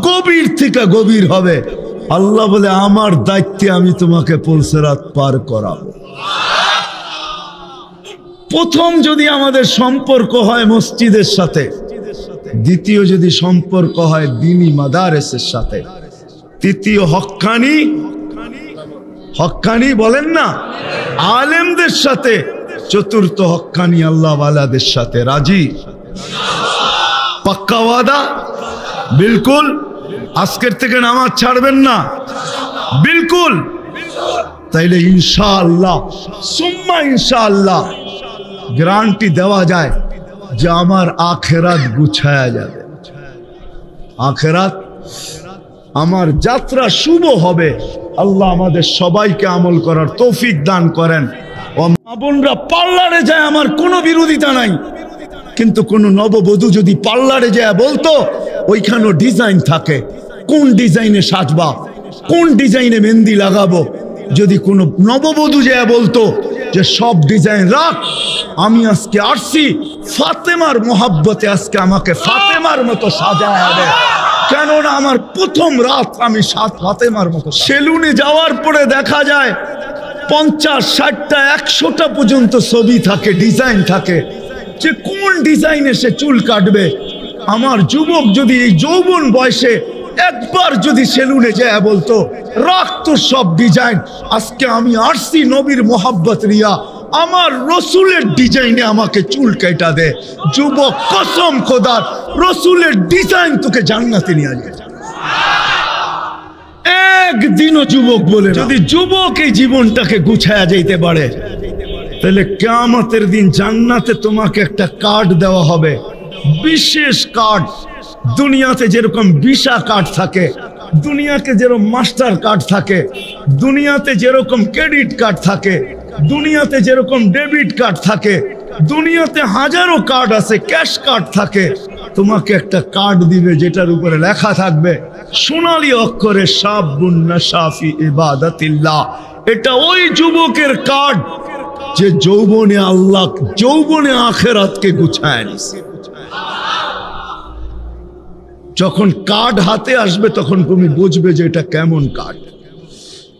গভীর থেকে গভীর হবে, আল্লাহ বলে আমার দায়িত্বে আমি তোমাকে পুলসিরাত পার করাবো। প্রথম যদি আমাদের সম্পর্ক হয় মসজিদের সাথে, দ্বিতীয় যদি সম্পর্ক হয় দ্বীনি মাদারেসের সাথে, তৃতীয় হক্কানি বলেন না আলেমদের সাথে, চতুর্থ হক্কানি আল্লাহওয়ালাদের সাথে। রাজি? পাক্কা ওয়াদা? বিলকুল? আজকের থেকে নামাজ ছাড়বেন না? বিলকুল? তাইলে ইনশাআল্লাহ সুম্মা ইনশাআল্লাহ গ্যারান্টি দেওয়া যায় যে আমার আখেরাত গুছায়া যাবে, আখেরাত আমার যাত্রা শুভ হবে। আল্লাহ আমাদের সবাইকে আমল করার তৌফিক দান করেন। ও মা বোনরা, পার্লারে যায় আমার কোনো বিরোধিতা নাই, কিন্তু কোন নববধূ যদি পার্লারে যায় বলতো ওইখানেও ডিজাইন থাকে, কোন ডিজাইনে সাজবা, কোন ডিজাইনে মেহেন্দি লাগাবো, যদি কোনো নববধূ যায় বলতো যে সব ডিজাইন রাখ, আমি আজকে আসছি ফাতেমার মোহাব্বতে, আজকে আমাকে ফাতেমার মতো সাজায় হবে, কেননা আমার প্রথম রাত আমি ফাতেমার মতো। সেলুনে যাওয়ার পরে দেখা যায় 50, 60টা, 100টা পর্যন্ত ছবি থাকে, ডিজাইন থাকে, যে কোন ডিজাইনে সে চুল কাটবে। আমার যুবক যদি এই যৌবন বয়সে একবার যদি সেলুনে যায় বলতো রাখ তো সব ডিজাইন, আজকে আমি আসছি নবীর মোহাব্বত রিয়া, আমার রসুলের ডিজাইনে আমাকে চুল কেটে দে, যুবক কসম খোদার রসুলের ডিজাইন তোকে জান্নাতে নিয়ে যাবে। একদিনও যুবক বলে, যদি যুবক এই জীবনটাকে গুছায়া যাইতে পারে, তাহলে কিয়ামতের দিন জান্নাতে তোমাকে একটা কার্ড দেওয়া হবে, বিশেষ কার্ড। দুনিয়াতে যেরকম ভিসা কার্ড থাকে, দুনিয়াতে যেরকম মাস্টার কার্ড থাকে, দুনিয়াতে যেরকম ক্রেডিট কার্ড থাকে, দুনিয়াতে যেরকম ডেবিট কার্ড থাকে, দুনিয়াতে হাজারো কার্ড আছে, ক্যাশ কার্ড থাকে, তোমাকে একটা কার্ড দিবে যেটার উপরে লেখা থাকবে সোনালী অক্ষরে শাবুন নাশা ফি ইবাদাতিল্লাহ। এটা ওই যুবকের কার্ড যে যৌবনে আখিরাতকে গুছায় নিছে। যখন কার্ড হাতে আসবে তখন তুমি বুঝবে যে এটা কেমন কার্ড।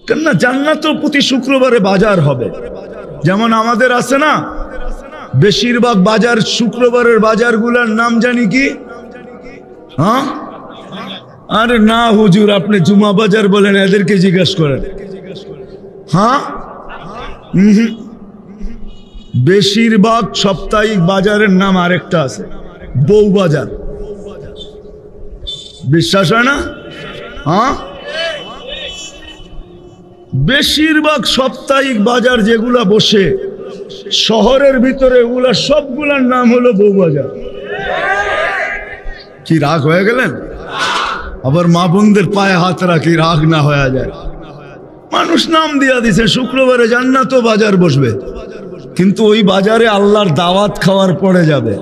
কেননা জান্নাতেও প্রতি শুক্রবারে বাজার হবে। যেমন আমাদের আছে না, বেশিরভাগ বাজার শুক্রবারের বাজারগুলোর নাম জানি কি? হ্যাঁ, আরে না হুজুর, আপনি জুমা বাজার বলেন, এদেরকে জিজ্ঞাসা করেন। হ্যাঁ, বেশিরভাগ সাপ্তাহিক বাজারের নাম আরেকটা আছে, বউ বাজার। বিশ্বাস হয় না? হ্যাঁ, বেশিরভাগ সাপ্তাহিক বাজার যেগুলা বসে শহরের ভিতরে, ওগুলা সবগুলার নাম হলো বউ বাজার। কি রাগ হয়ে গেলেন? আবার মা বোনদের পায়ে হাত রাখি, রাগ না হয়ে যায়। মানুষ নাম দিয়া দিছে, শুক্রবারে জান্নাত বাজার বসবে, কিন্তু ওই বাজারে আল্লাহর দাওয়াত খাওয়ার পরে যাবে।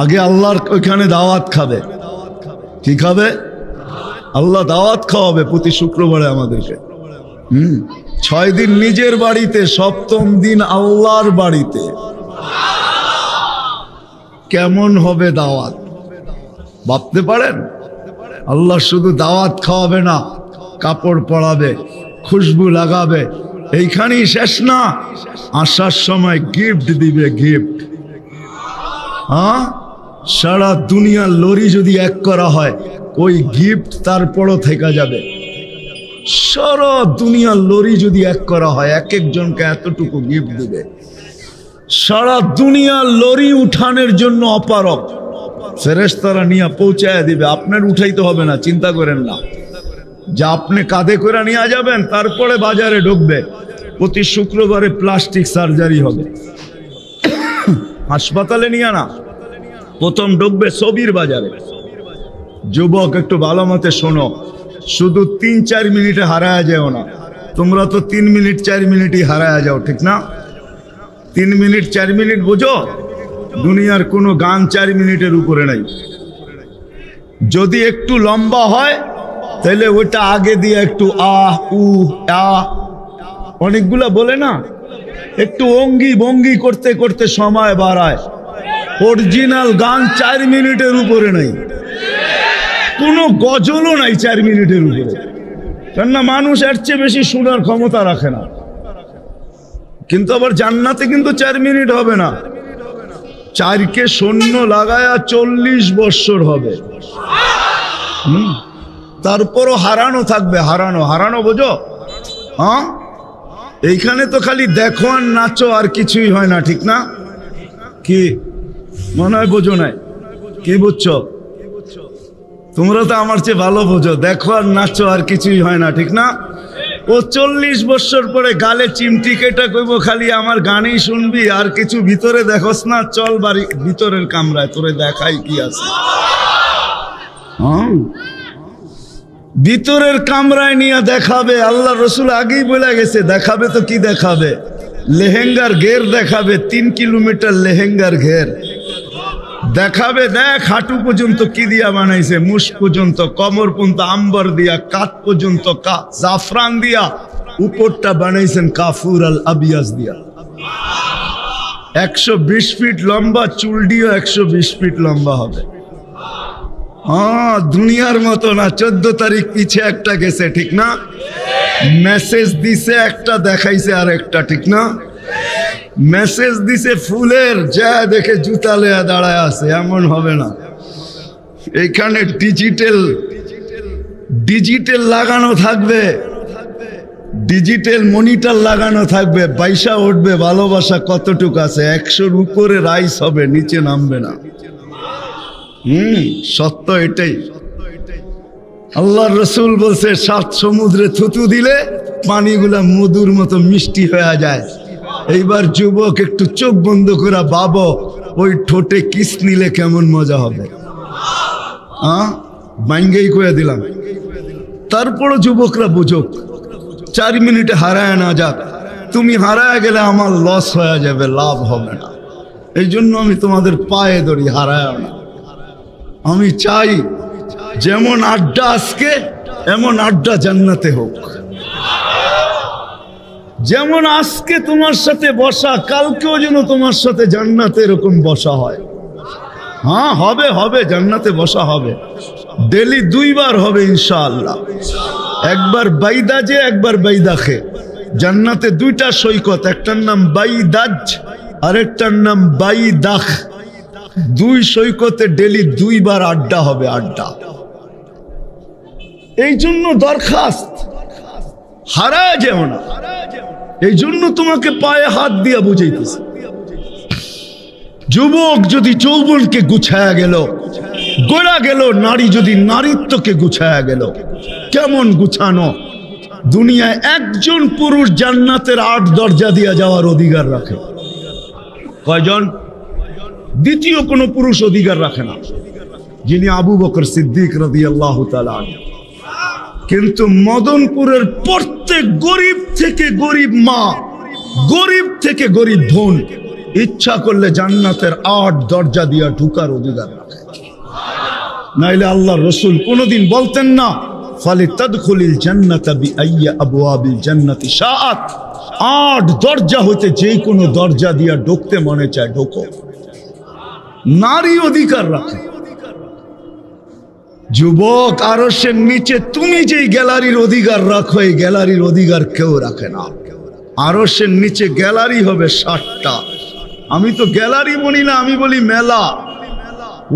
আগে আল্লাহর ওইখানে দাওয়াত খাবে। কি খাবে? আল্লাহ দাওয়াত খাওয়াবে প্রতি শুক্রবারে আমাদেরকে। 6 দিন নিজের বাড়িতে, 7ম দিন আল্লাহর বাড়িতে। কেমন হবে দাওয়াত ভাবতে পারেন? আল্লাহ শুধু দাওয়াত খাওয়াবে না, কাপড় পরাবে, খুশবু লাগাবে। এইখানেই শেষ না, আসার সময় গিফট দিবে, গিফট। হ্যাঁ, সারা দুনিয়ার লরি যদি এক করা হয়, ওই গিফট তারপরও থেকে যাবে। সারা দুনিয়ার লরি যদি এক করা হয়, এক একজনকে এতটুকু গিফট দিবে। সারা দুনিয়ার লরি উঠানোর জন্য অপারক, ফেরেশতারা নিয়ে পৌঁছায় দিবে। আপনার উঠাইতে হবে না, চিন্তা করেন না। যা আপনি কাঁধে করে নিয়ে যাবেন, তারপরে বাজারে ঢুকবে। প্রতি শুক্রবারে প্লাস্টিক সার্জারি হবে। হাসপাতালে নিয়ে না, প্রথম ঢুকবে ছবির বাজারে। যুবক, একটু ভালো মতে শোনো, শুধু 3-4 মিনিটে হারায় যাও না। তোমরা তো 3 মিনিট 4 মিনিটই হারায় যাও, ঠিক না? 3 মিনিট 4 মিনিট বুঝো? দুনিয়ার কোনো গান 4 মিনিটের উপরে নাই। যদি একটু লম্বা হয় তাহলে ওটা আগে দিয়ে একটু আহ উ আ অনেকগুলা বলে না, একটু অঙ্গি ভঙ্গি করতে করতে সময় বাড়ায়। অরিজিনাল গান 4 মিনিটের উপরে নাই, কোনো গজলও নাই 4 মিনিটের উপরে। কেননা মানুষ এর চেয়ে বেশি শোনার ক্ষমতা রাখে না। কিন্তু আবার জান্নাতে কিন্তু 4 মিনিট হবে না, 4কে শূন্য লাগায়া 40 বৎসর হবে। তারপরও হারানো থাকবে, হারানো। হারানো বোঝো? হ্যাঁ, এইখানে তো খালি দেখো আর নাচো, আর কিছুই হয় না, ঠিক না? কি মনে হয় বোঝো নাই? কি বুঝছো? তোমরা তো আমার চেয়ে ভালো বোঝো। দেখো আর নাচো, আর কিছুই হয় না, ঠিক না? ও 40 বৎসর পরে গালে চিমটি কেটা কইব, খালি আমার গানই শুনবি, আর কিছু ভিতরে দেখোস না, চল বাড়ি ভিতরের কামরায়, তোরে দেখাই কি আছে। ভিতরের কামরায় নিয়ে দেখাবে। আল্লাহ রসুল আগেই বলে গেছে, দেখাবে তো কি দেখাবে? লেহেঙ্গার ঘের দেখাবে, 3 কিলোমিটার লেহেঙ্গার ঘের দেখাবে। দেখ হাঁটু পর্যন্ত কি দিয়া বানাইছে, মুশ পর্যন্ত, কমর পর্যন্ত আম্বর দিয়া, কাত পর্যন্ত জাফরান দিয়া, উপরটা বানাইছেন কাফুর আল আবিয়াজ দিয়া। 120 ফিট লম্বা, চুল দিয়েও 120 ফিট লম্বা হবে। হ্যাঁ, দুনিয়ার মতো না। 14 তারিখ পিছে একটা গেছে, ঠিক না? মেসেজ দিছে একটা, দেখাইছে আর একটা, ঠিক না? মেসেজ দিছে ফুলের, যা দেখে জুতা লেয়া দাঁড়ায় আছে, এমন হবে না। এখানে ডিজিটাল লাগানো থাকবে, ডিজিটাল মনিটর লাগানো থাকবে, পয়সা উঠবে ভালোবাসা কতটুকু আছে। 100-র উপরে রাইস হবে, নিচে নামবে না। সত্য এটাই। আল্লাহর রসুল বলছে, 7 সমুদ্রে থুতু দিলে পানিগুলা মধুর মতো মিষ্টি হয়ে যায়। এইবার যুবক একটু চোখ বন্ধ করে ভাবো, ওই ঠোঁটে কিস নিলে কেমন মজা হবে। বাইঙ্গেই কয়ে দিলাম। তারপরও যুবকরা বুঝুক, 4 মিনিটে হারায় না যাক। তুমি হারায় গেলে আমার লস হয়ে যাবে, লাভ হবে না। এই জন্য আমি তোমাদের পায়ে ধরি, হারায় না। আমি চাই যেমন আড্ডা আজকে, এমন আড্ডা জান্নাতে হোক। যেমন আজকে তোমার সাথে বসা, কালকেও যেন তোমার সাথে জান্নাতে এরকম বসা হয়। হ্যাঁ, হবে হবে, জান্নাতে বসা হবে। ডেলি 2 বার হবে ইনশাআল্লাহ। একবার বাইদাজে, একবার বাইদাখে। জান্নাতে 2টা সৈকত, একটার নাম বাইদাজ, আরেকটার নাম বাইদাখ। 2 সৈকতে ডেলি 2 বার আড্ডা হবে, আড্ডা। এই জন্য দরখাস্ত, হারায় যেও না। এই জন্য তোমাকে পায়ে হাত দিয়া বুঝাইতেছে। যুবক যদি যৌবনকে গুছায়া গেল, গোড়া গেল, নারী যদি নারীত্বকে গুছায়া গেল। কেমন গুছানো? দুনিয়ায় একজন পুরুষ জান্নাতের 8 দরজা দিয়া যাওয়ার অধিকার রাখে। কয়জন? দ্বিতীয় কোন পুরুষ অধিকার রাখে না, যিনি আবু বকর সিদ্দিক রাদিয়াল্লাহু তাআলা আনহু। কিন্তু মদনপুরের প্রত্যেক গরিব থেকে গরিব মা, গরিব থেকে গরিব বোন ইচ্ছা করলে জান্নাতের 8 দরজা দিয়া ঢুকার অধিকার রাখে। নাইলে আল্লাহর রাসূল কোনদিন বলতেন না ফালিতাদখুলিল জান্নাতা বিআইয়ি আবওয়াবিল জান্নাতি শাআত। 8 দরজা হইতে যে কোনো দরজা দিয়া ঢুকতে মনে চায় ঢোকো। নারী অধিকার রাখে। যুবক, আরশের নিচে তুমি যেই গ্যালারির অধিকার রাখো, এই গ্যালারির অধিকার কেউ রাখে না। আরশের নিচে গ্যালারি হবে 60টা। আমি তো গ্যালারি বলি না, আমি বলি মেলা।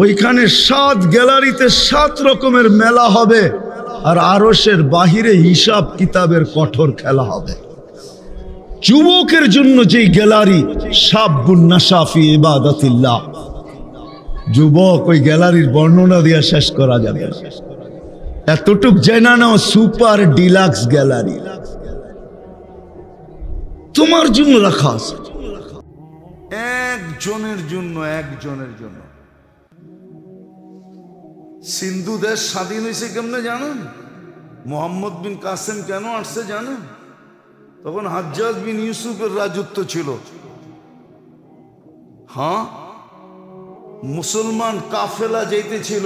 ওইখানে 7 গ্যালারিতে 7 রকমের মেলা হবে। আর আরশের বাহিরে হিসাব কিতাবের কঠোর খেলা হবে। যুবকের জন্য যেই গ্যালারি, শাবুন নাশা ফি ইবাদাতিল্লাহ। যুবক, ওই গ্যালারির বর্ণনা দিয়ে শেষ করা যাবে না। এতটুক জানা নাও, সুপার ডিলাক্স গ্যালারি তোমার জন্য রাখা আছে। একজনের জন্য, একজনের জন্য। সিন্ধু দেশ স্বাধীন হয়েছে কেমনে জানেন? মোহাম্মদ বিন কাসেম কেন আসছে জানেন? তখন হাজ্জাজ বিন ইউসুফের রাজত্ব ছিল। হ্যাঁ, মুসলমান কাফেলা যাইতেছিল,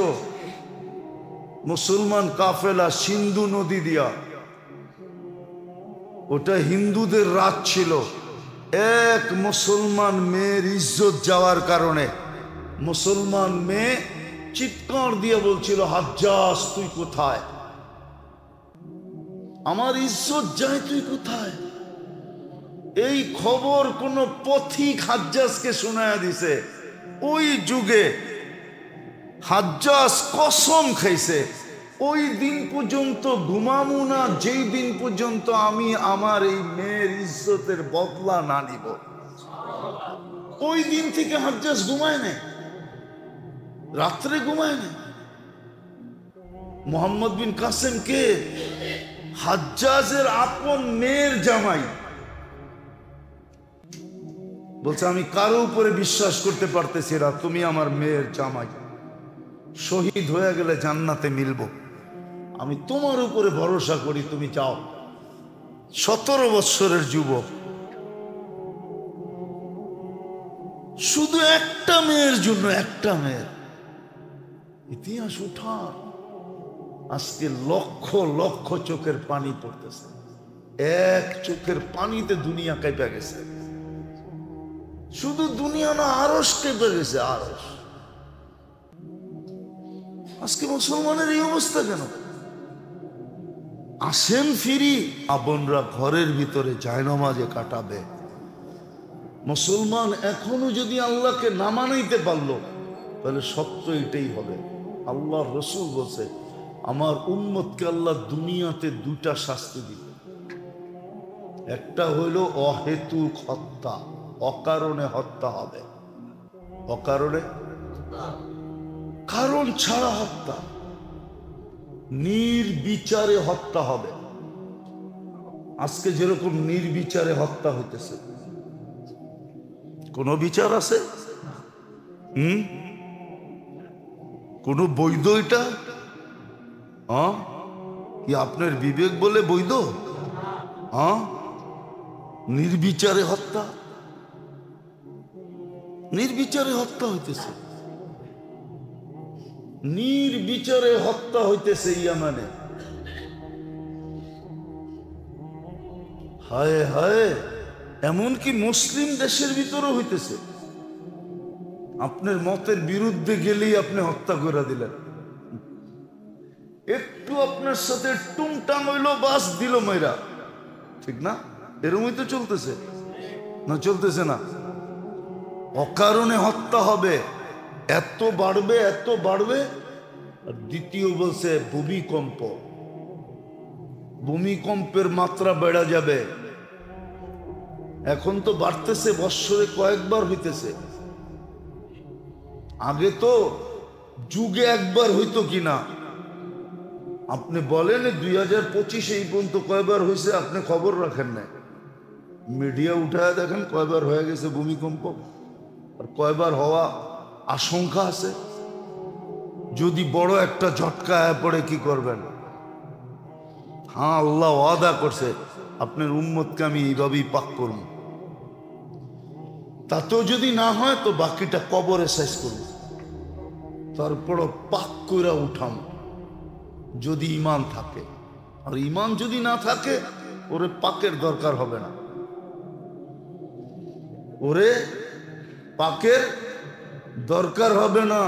মুসলমান কাফেলা সিন্ধু নদী দিয়া। ওটা হিন্দুদের রাত ছিল। এক মুসলমান মেয়ের ইজ্জত যাওয়ার কারণে মুসলমান মেয়ে চিৎকার দিয়ে বলছিল, হাজ্জাজ তুই কোথায়? আমার ইজ্জত যায়, তুই কোথায়? এই খবর কোন পথিক হাজ্জাজকে শোনায়া দিছে। ওই যুগে হাজ্জাজ কসম খাইছে, ওই দিন পর্যন্ত ঘুমামু না যেই দিন পর্যন্ত আমি আমার এই মেয়ের ইজ্জতের বদলা না নিব। ওই দিন থেকে হাজ্জাজ ঘুমায় না, রাত্রে ঘুমায় না। মোহাম্মদ বিন কাসেম কে? হাজ্জাজের আপন মেয়ের জামাই। বলছে, আমি কারো উপরে বিশ্বাস করতে পারতেছি না, তুমি আমার মেয়ের জামাই। শহীদ হয়ে গেলে জান্নাতে মিলব, আমি তোমার উপরে ভরসা করি, তুমি যাও। 17 বৎসরের যুবক, শুধু একটা মেয়ের জন্য, একটা মেয়ের ইতিহাস উঠা। আজকে লক্ষ লক্ষ চোখের পানি পড়তেছে। এক চোখের পানিতে দুনিয়া কাঁপা গেছে। শুধু দুনিয়া না, আরশ কেঁপে গেছে, আরশ। আজকে মুসলমানের এই অবস্থা কেন? আসেন ফিরি, আপনরা ঘরের ভিতরে জায়নামাজে কাটাবে। মুসলমান এখনো যদি আল্লাহকে না মানাইতে পারলো, তাহলে সত্য এটাই হবে। আল্লাহ রসুল বলছে, আমার উম্মতকে আল্লাহ দুনিয়াতে 2টা শাস্তি দিবে। একটা হইল অহেতুক হত্যা, অকারণে হত্যা হবে। অকারণে, কারণ ছাড়া হত্যা। নির্বিচারে হত্যা হবে। আজকে যেরকম নির্বিচারে হত্যা হইতেছে, কোন বিচার আছে? কোন বৈধ এটা? কি আপনার বিবেক বলে বৈধ? নির্বিচারে হত্যা। নির্বিচারে হত্যা হইতেছে, নির্বিচারে হত্যা হইতেছে ইয়ামানে। হায় হায়, এমনকি মুসলিম দেশের ভিতরে হইতেছে। আপনার মতের বিরুদ্ধে গেলেই আপনি হত্যা করে দিলেন। একটু আপনার সাথে টুংটাং হইলো, বাস দিল মেয়েরা, ঠিক না? এরকমই তো চলতেছে না? চলতেছে না? অকারণে হত্যা হবে, এত বাড়বে, এত বাড়বে। আর দ্বিতীয় বলছে ভূমিকম্প, ভূমিকম্পের মাত্রা বেড়ে যাবে। এখন তো বাড়তেছে, বৎসরে কয়েকবার হইতেছে। আগে তো যুগে একবার হইতো কিনা আপনি বলেন। 2025 এই পর্যন্ত কয়বার হয়েছে আপনি খবর রাখেন না? মিডিয়া উঠায় দেখেন কয়বার হয়ে গেছে ভূমিকম্প, আর কয়বার হওয়া আশঙ্কা আছে। যদি বড় একটা ঝটকা পড়ে কি করবেন? হ্যাঁ, আল্লাহ ওয়াদা করছে আপনার উম্মতকে আমি এইভাবেই পাক করব। তাতেও যদি না হয় তো বাকিটা কবরে শেষ করব, তারপরও পাক করে উঠাম যদি ঈমান থাকে। আর ঈমান যদি না থাকে ওরে পাকের দরকার হবে না, ওরে পাকের দরকার হবে না।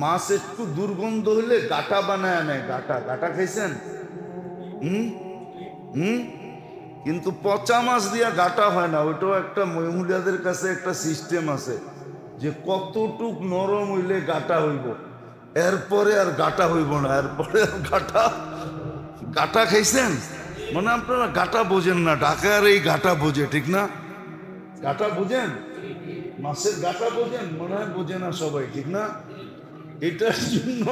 মাছ একটু দুর্গন্ধ হইলে গাটা বানায় নেয়, গাটা। গাটা খাইছেন? কিন্তু পচা মাছ দিয়া গাটা হয় না। ওইটাও একটা মহিলাদের কাছে একটা সিস্টেম আছে যে কতটুক নরম হইলে গাটা হইব, এরপরে আর গাটা হইব না, এরপরে আর গাটা। গাটা খাইছেন? মানে আপনারা গাটা বোঝেন না, ঢাকার এই গাটা বোঝে, ঠিক না? গাটা বোঝেন? মাছের গাটা বোঝেন? মনে হয় বোঝে না সবাই, ঠিক না? এটার জন্য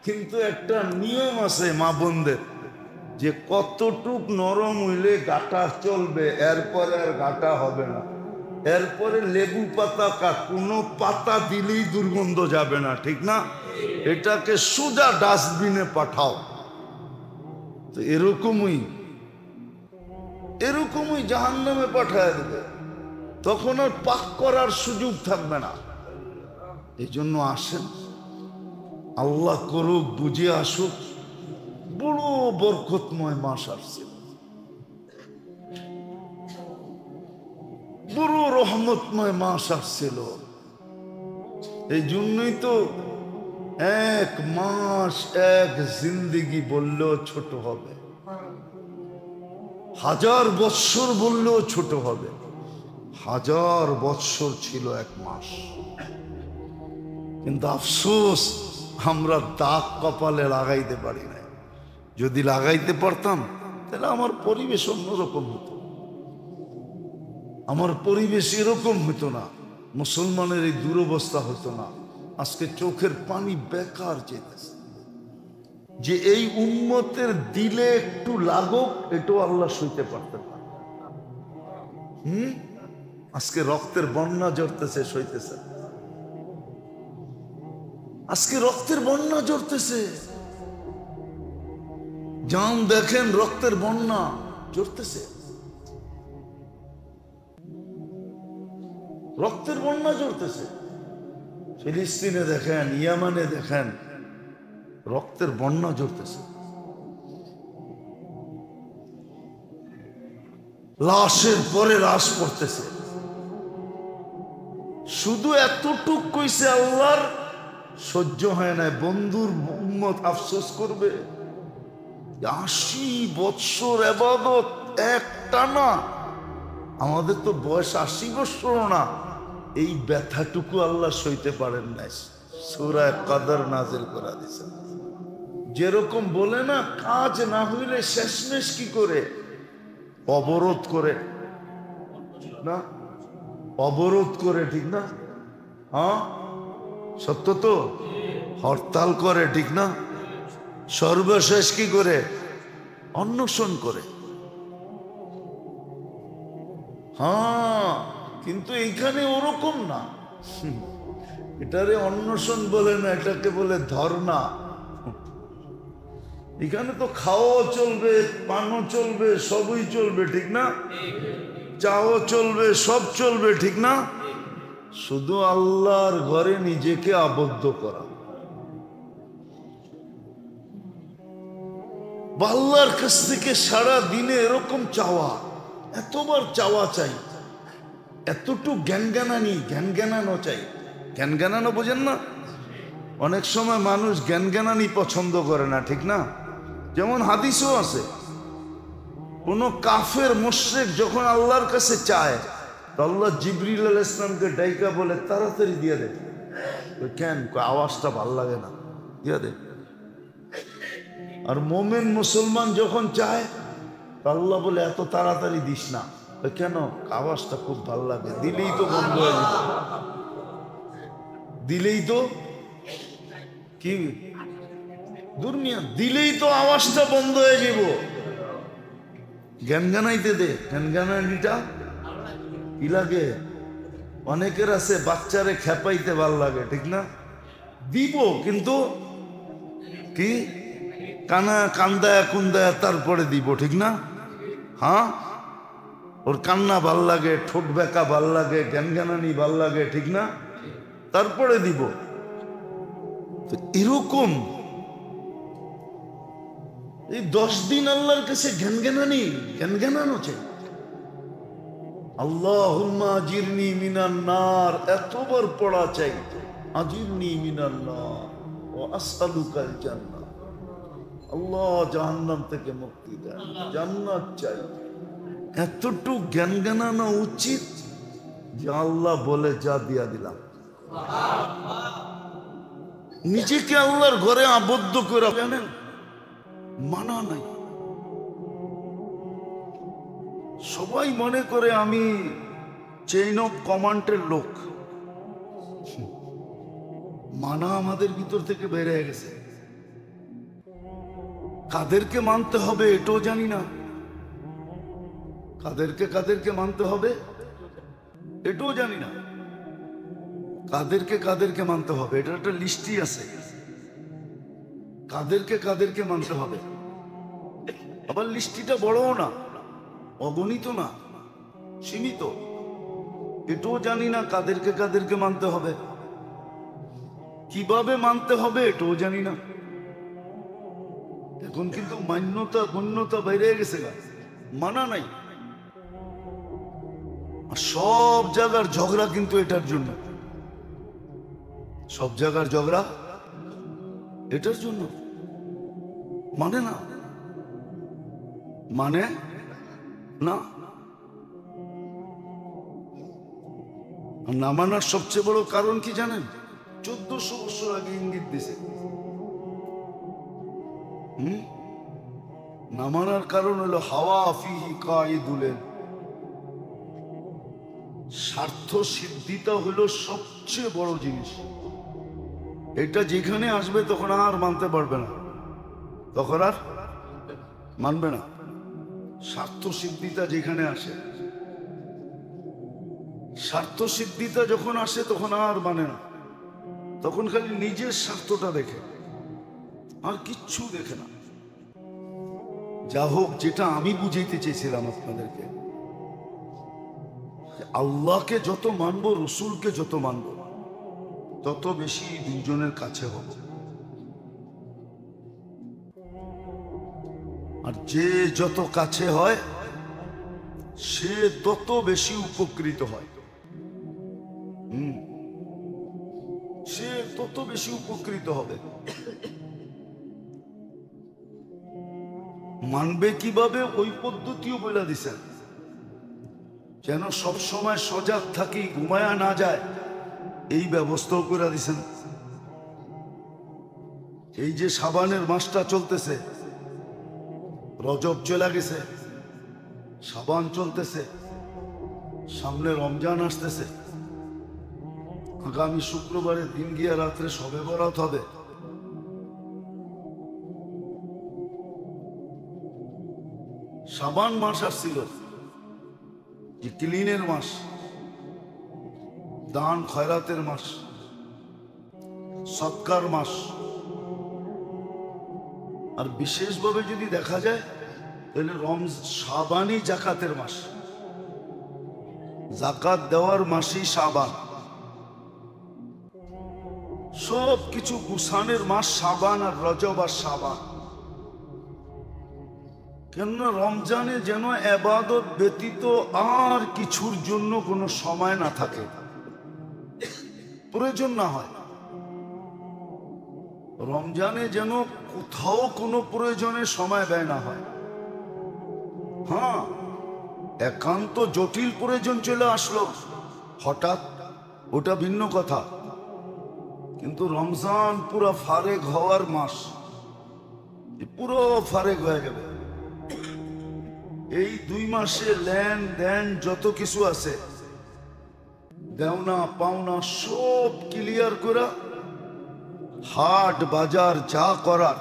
কিন্তু একটা নিয়ম আছে মা বোনদের, যে কতটুক নরম হইলে গাটা চলবে, এরপরে আর গাটা হবে না। এরপরে লেবু পাতা কোনো পাতা দিলেই দুর্গন্ধ যাবে না, ঠিক না? এটাকে সোজা ডাস্টবিনে পাঠাও। তো এরকমই জাহান্নামে পাঠায় দেবে, তখন আর পাক করার সুযোগ থাকবে না। এই জন্য আসেন, আল্লাহ করুক, বুঝে আসুক। বড় বরকতময় মাস আসছে, বড় রহমতময় মাস আসছিল। এই জন্যই তো এক মাস এক জিন্দেগি বললেও ছোট হবে, 1000 বৎসর বললেও ছোট হবে। 1000 বৎসর ছিল এক মাস। কিন্তু আফসোস আমরা দাগ কপালে লাগাইতে পারি না। যদি লাগাইতে পারতাম তাহলে আমার পরিবেশ অন্যরকম হতো, আমার পরিবেশ এরকম হতো না, মুসলমানের এই দুরবস্থা হতো না। আজকে চোখের পানি বেকার যেতেছে যে এই উম্মতের দিলে একটু লাগুক, এটাও আল্লাহ সইতে পারতেন না। আজকে রক্তের বন্যা ঝরতেছে, সইতেছে। আজকে রক্তের বন্যা ঝরতেছে, যান দেখেন রক্তের বন্যা ঝরতেছে, রক্তের বন্যা ঝরতেছে। ফিলিস্তিনে দেখেন, ইয়ামানে দেখেন, রক্তের বন্যা ঝরতেছে। লাশের পরে লাশ পড়তেছে। শুধু এতটুক কইছে আল্লাহর সহ্য হয় না। বন্ধুর উম্মত আফসোস করবে, 80 বৎসর ইবাদত একটানা। আমাদের তো বয়স 80 বৎসর না, এই ব্যথাটুকু আল্লাহ সইতে পারেন না। সূরা কদর নাজিল করা দিয়েছেন। যেরকম বলে না, কাজ না হইলে শেষমেশ কি করে? অবরোধ করে না, অবরোধ করে, ঠিক না? হ্যাঁ, সত্য তো। হরতাল করে, ঠিক না? সর্বশেষ কি করে? অন্বেষণ করে। হ্যাঁ, কিন্তু এইখানে ওরকম না। এটারে অন্বেষণ বলে না, এটাকে বলে ধর্ণা। এখানে তো খাওয়াও চলবে, পানও চলবে, সবই চলবে, ঠিক না? চাও চলবে, সব চলবে, ঠিক না? শুধু আল্লাহর ঘরে নিজেকে আবদ্ধ করা, আল্লাহর কাছ থেকে সারা দিনে এরকম চাওয়া, এতবার চাওয়া চাই, এতটুকু জ্ঞানানো চাই। জ্ঞানানো বোঝেন না? অনেক সময় মানুষ জ্ঞানানি পছন্দ করে না, ঠিক না? যেমন হাদিসও আছে, কোন কাফের মুশরিক যখন আল্লাহর কাছে চায়, আল্লাহ জিবরিল আলাইহিস সালামকে ডাইকা বলে তাড়াতাড়ি দিয়ে দে। কেন? আওয়াজটা ভাল লাগে না, দিয়ে দে। আর মোমেন মুসলমান যখন চায়, আল্লাহ বলে এত তাড়াতাড়ি দিস না। কেন? আওয়াজটা খুব ভাল লাগে, দিলেই তো বন্ধ হয়ে যাবে, দিলেই তো কি দুনিয়া, দিলেই তো আওয়াজটা বন্ধ হয়ে যাব। জ্ঞানাইতে দে, জ্ঞানানিটা কি লাগে? অনেকের আছে বাচ্চারে খেপাইতে ভাল লাগে, ঠিক না? দিব, কিন্তু কি কান্দায়া কুন্দায়া তারপরে দিব, ঠিক না? হ্যাঁ, ওর কান্না ভাল লাগে, ঠোঁট বেঁকা ভাল লাগে, জ্ঞানানি ভাল লাগে, ঠিক না? তারপরে দিব। তো এরকম এই 10 দিন আল্লাহর কাছে জ্ঞানানো চাই। আল্লাহুম্মা আজিরনি মিনান নার, এতবার পড়া চাই, আজিরনি মিনান নার ওয়া আসআলুকাল জান্নাহ। আল্লাহ জাহান্নাম থেকে মুক্তি দেন, জান্নাত চাই। এতটুকু জ্ঞানানো উচিত যে আল্লাহ বলে যা দিয়া দিলাম। নিজেকে আল্লাহর ঘরে আবদ্ধ করে, জানেন, মানা নাই। সবাই মনে করে আমি চেইন অফ কমান্ডের লোক, মানা আমাদের ভিতর থেকে বেড়ে গেছে। কাদেরকে মানতে হবে এটাও জানি না, কাদেরকে মানতে হবে এটাও জানি না, কাদেরকে মানতে হবে এটা একটা লিস্টই আছে, কাদেরকে মানতে হবে। আবার লিস্টিটা বড়ও না, অগণিত না, সীমিত। এটাও জানি না কাদেরকে মানতে হবে, কিভাবে মানতে হবে এটাও জানি না। এখন কিন্তু গণ্যতা বাইরে গেছে, মানা নাই। সব জায়গার ঝগড়া কিন্তু এটার জন্য, সব জায়গার ঝগড়া এটার জন্য। মানে না, মানে না, না মানার সবচেয়ে বড় কারণ কি জানেন? 1400 বছর আগে ইঙ্গিত দিছে। না মানার কারণ হলো হাওয়া ফিহি কাইদুলেন, স্বার্থ সিদ্ধিটা হলো সবচেয়ে বড় জিনিস। এটা যেখানে আসবে তখন আর মানতে পারবে না, তখন আর মানবে না। স্বার্থ সিদ্ধিটা যেখানে আসে, স্বার্থ সিদ্ধিটা যখন আসে তখন আর মানে না, তখন খালি নিজের স্বার্থটা দেখে, আর কিচ্ছু দেখে না। যা হোক, যেটা আমি বুঝাইতে চেয়েছিলাম আপনাদেরকে, আল্লাহকে যত মানবো, রসুলকে যত মানবো, তত বেশি দুজনের কাছে হব। আর যে যত কাছে হয় সে তত বেশি উপকৃত হয়, সে তত বেশি উপকৃত হবে। মানবে কিভাবে ওই পদ্ধতিও বলে দিছেন, যেন সব সময় সজাগ থাকি, ঘুমায়া না যায়, এই ব্যবস্থাও করে দিছেন। এই যে শাবানের মাসটা চলতেছে, রজব চলে গেছে, শাবান চলতেছে, সামনে রমজান আসতেছে, আগামী শুক্রবারের দিন গিয়া রাত্রে শবে বরাত হবে। শাবান মাস আসছিল, যে ক্লিনের মাস, দান খয়রাতের মাস, সৎকার মাস। আর বিশেষভাবে যদি দেখা যায় তাহলে শাবানি জাকাতের মাস। যাকাত দেওয়ার মাসই শাবান, সব কিছু গুছানের মাস শাবান আর রজব আর শাবান। কেননা রমজানে যেন ইবাদত ব্যতীত আর কিছুর জন্য কোনো সময় না থাকে, প্রয়োজন না হয়। রমজানে যেন কোথাও কোনো প্রয়োজনে সময় ব্যয় না হয়। হ্যাঁ, একান্ত জটিল প্রয়োজন চলে আসলো হঠাৎ, ওটা ভিন্ন কথা। কিন্তু রমজান পুরো ফারেক হওয়ার মাস, পুরো ফারেক হয়ে যাবে। এই 2 মাসে লেন দেন যত কিছু আছে, দেওনা পাওনা সব ক্লিয়ার করা, হাট বাজার যা করার,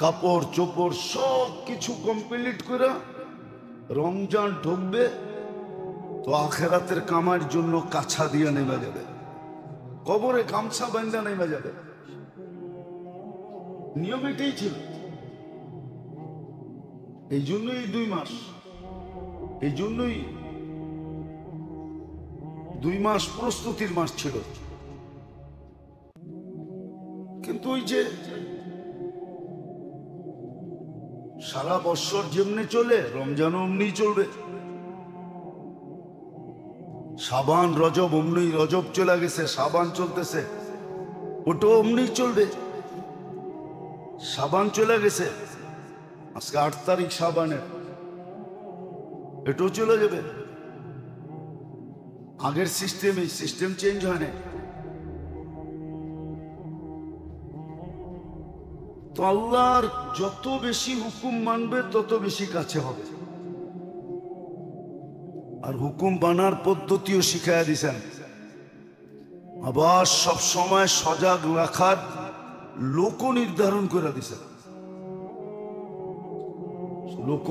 কাপড় চোপড় সব কিছু কমপ্লিট করে রমজান ঢুকবে তো আখেরাতের কামার জন্য কাছা দিয়ে নেমে যাবে, কবরে গামছা বান্ধা নেমে যাবে। নিয়ম এটাই ছিল। এই জন্যই 2 মাস, এই জন্যই 2 মাস প্রস্তুতির মাস ছিল। কিন্তু ওই যে সারা বছর যেমনি চলে, রমজানও অমনি চলবে। শাবান রজব অমনি, রজব চলে গেছে, শাবান চলতেছে, ওটাও অমনি চলবে। শাবান চলে গেছে, আজকে 8 তারিখ শাবানের, এটাও চলে যাবে। আগের সিস্টেম, এই সিস্টেম চেঞ্জ হয় না। তো আল্লাহর যত বেশি হুকুম মানবে তত বেশি কাছে হবে। আর হুকুম বানার পদ্ধতিও শিখাইয়া দিছেন। আবার সব সময় সজাগ রাখার লোক নির্ধারণ করে দিছেন, লোক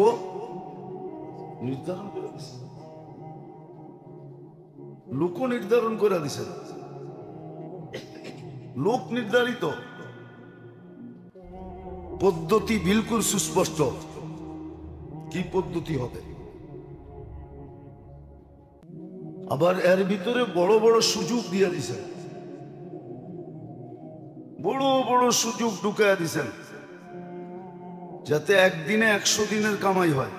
নির্ধারণ করে দিছেন, লোক নির্ধারণ করে দিছেন। লোক নির্ধারিত পদ্ধতি বিলকুল সুস্পষ্ট, কি পদ্ধতি হবে। আবার এর ভিতরে বড় বড় সুযোগ দিয়ে দিছেন, বড় বড় সুযোগ ঢুকাইয়া দিছেন, যাতে একদিনে 100 দিনের কামাই হয়,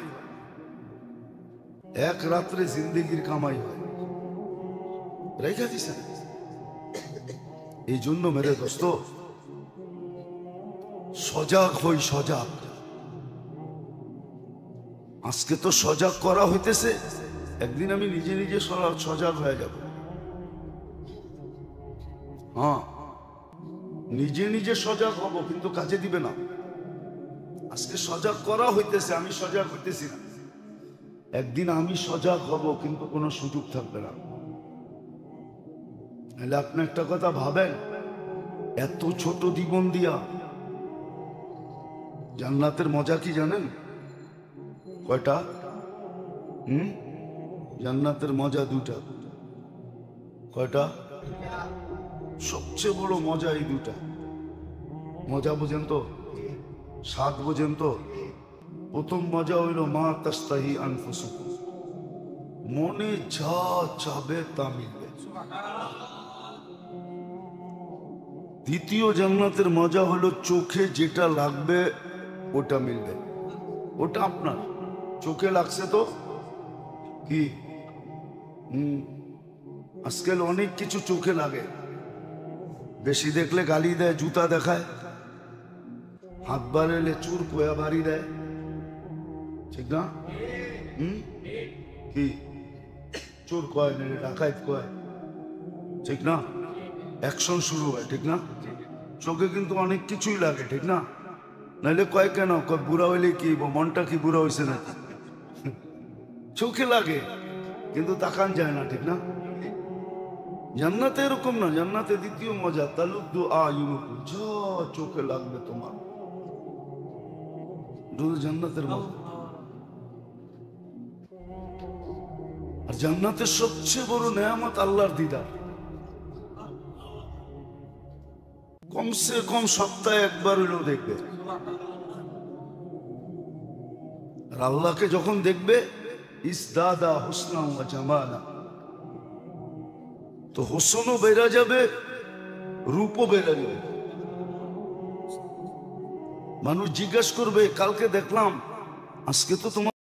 এক রাত্রে জিন্দেগির কামাই হয়, রেখা দিছেন। এই জন্য মেরে দোস্ত, সজাগ হই, সজাগ। আজকে তো সজাগ করা হইতেছে, একদিন আমি নিজে নিজে সজাগ হয়ে যাব। হ্যাঁ, নিজে নিজে সজাগ হব, কিন্তু কাজে দিবে না। আজকে সজাগ করা হইতেছে, আমি সজাগ হইতেছি না। একদিন আমি সজাগ হব, কিন্তু কোনো সুযোগ থাকবে না। তাহলে আপনি একটা কথা ভাবেন, এত ছোট জীবন দিয়া জান্নাতের মজা কি জানেন? কয়টা? জান্নাতের মজা 2টা। কয়টা? সবচেয়ে বড় মজা এই 2টা। মজা বোঝেন তো, স্বাদ বোঝেন তো। প্রথম মজা হইল মা তাস্তাহি আনফুসুকুম, মনে যা চাবে তা মিলবে। দ্বিতীয় জান্নাতের মজা হলো চোখে যেটা লাগবে ওটা মিলবে, ওটা আপনার। চোখে লাগছে তো কি, আজকাল অনেক কিছু চোখে লাগে। বেশি দেখলে গালি দেয়, জুতা দেখায়, হাত বাড়ালে চুর কোয়া বাড়ি দেয়, ঠিক না? কি চোর কয় না, ডাকাইত কয়, ঠিক না? অ্যাকশন শুরু হয়, ঠিক না? চোখে কিন্তু অনেক কিছুই লাগে, ঠিক না? নাইলে কয় কেন, কয় বুড়া হইলে কি, মনটা কি বুড়া হয়েছে নাকি? চোখে লাগে কিন্তু তাকান যায় না, ঠিক না? জান্নাতে এরকম না। জান্নাতে দ্বিতীয় মজা, তালুদ্দু আয়ুনুকুম, যা চোখে লাগবে তোমার, জান্নাতের মজা। আর জান্নাতের সবচেয়ে বড় নেয়ামত আল্লাহর দিদার। কমসে কম সপ্তাহে একবার হইলেও দেখবে। আর আল্লাহকে যখন দেখবে ইসদাদা হুসনা ওয়া জামালা। তো হোসনও বেড়ে যাবে, রূপও বেড়ে যাবে। মানুষ জিজ্ঞাসা করবে, কালকে দেখলাম, আজকে তো তোমার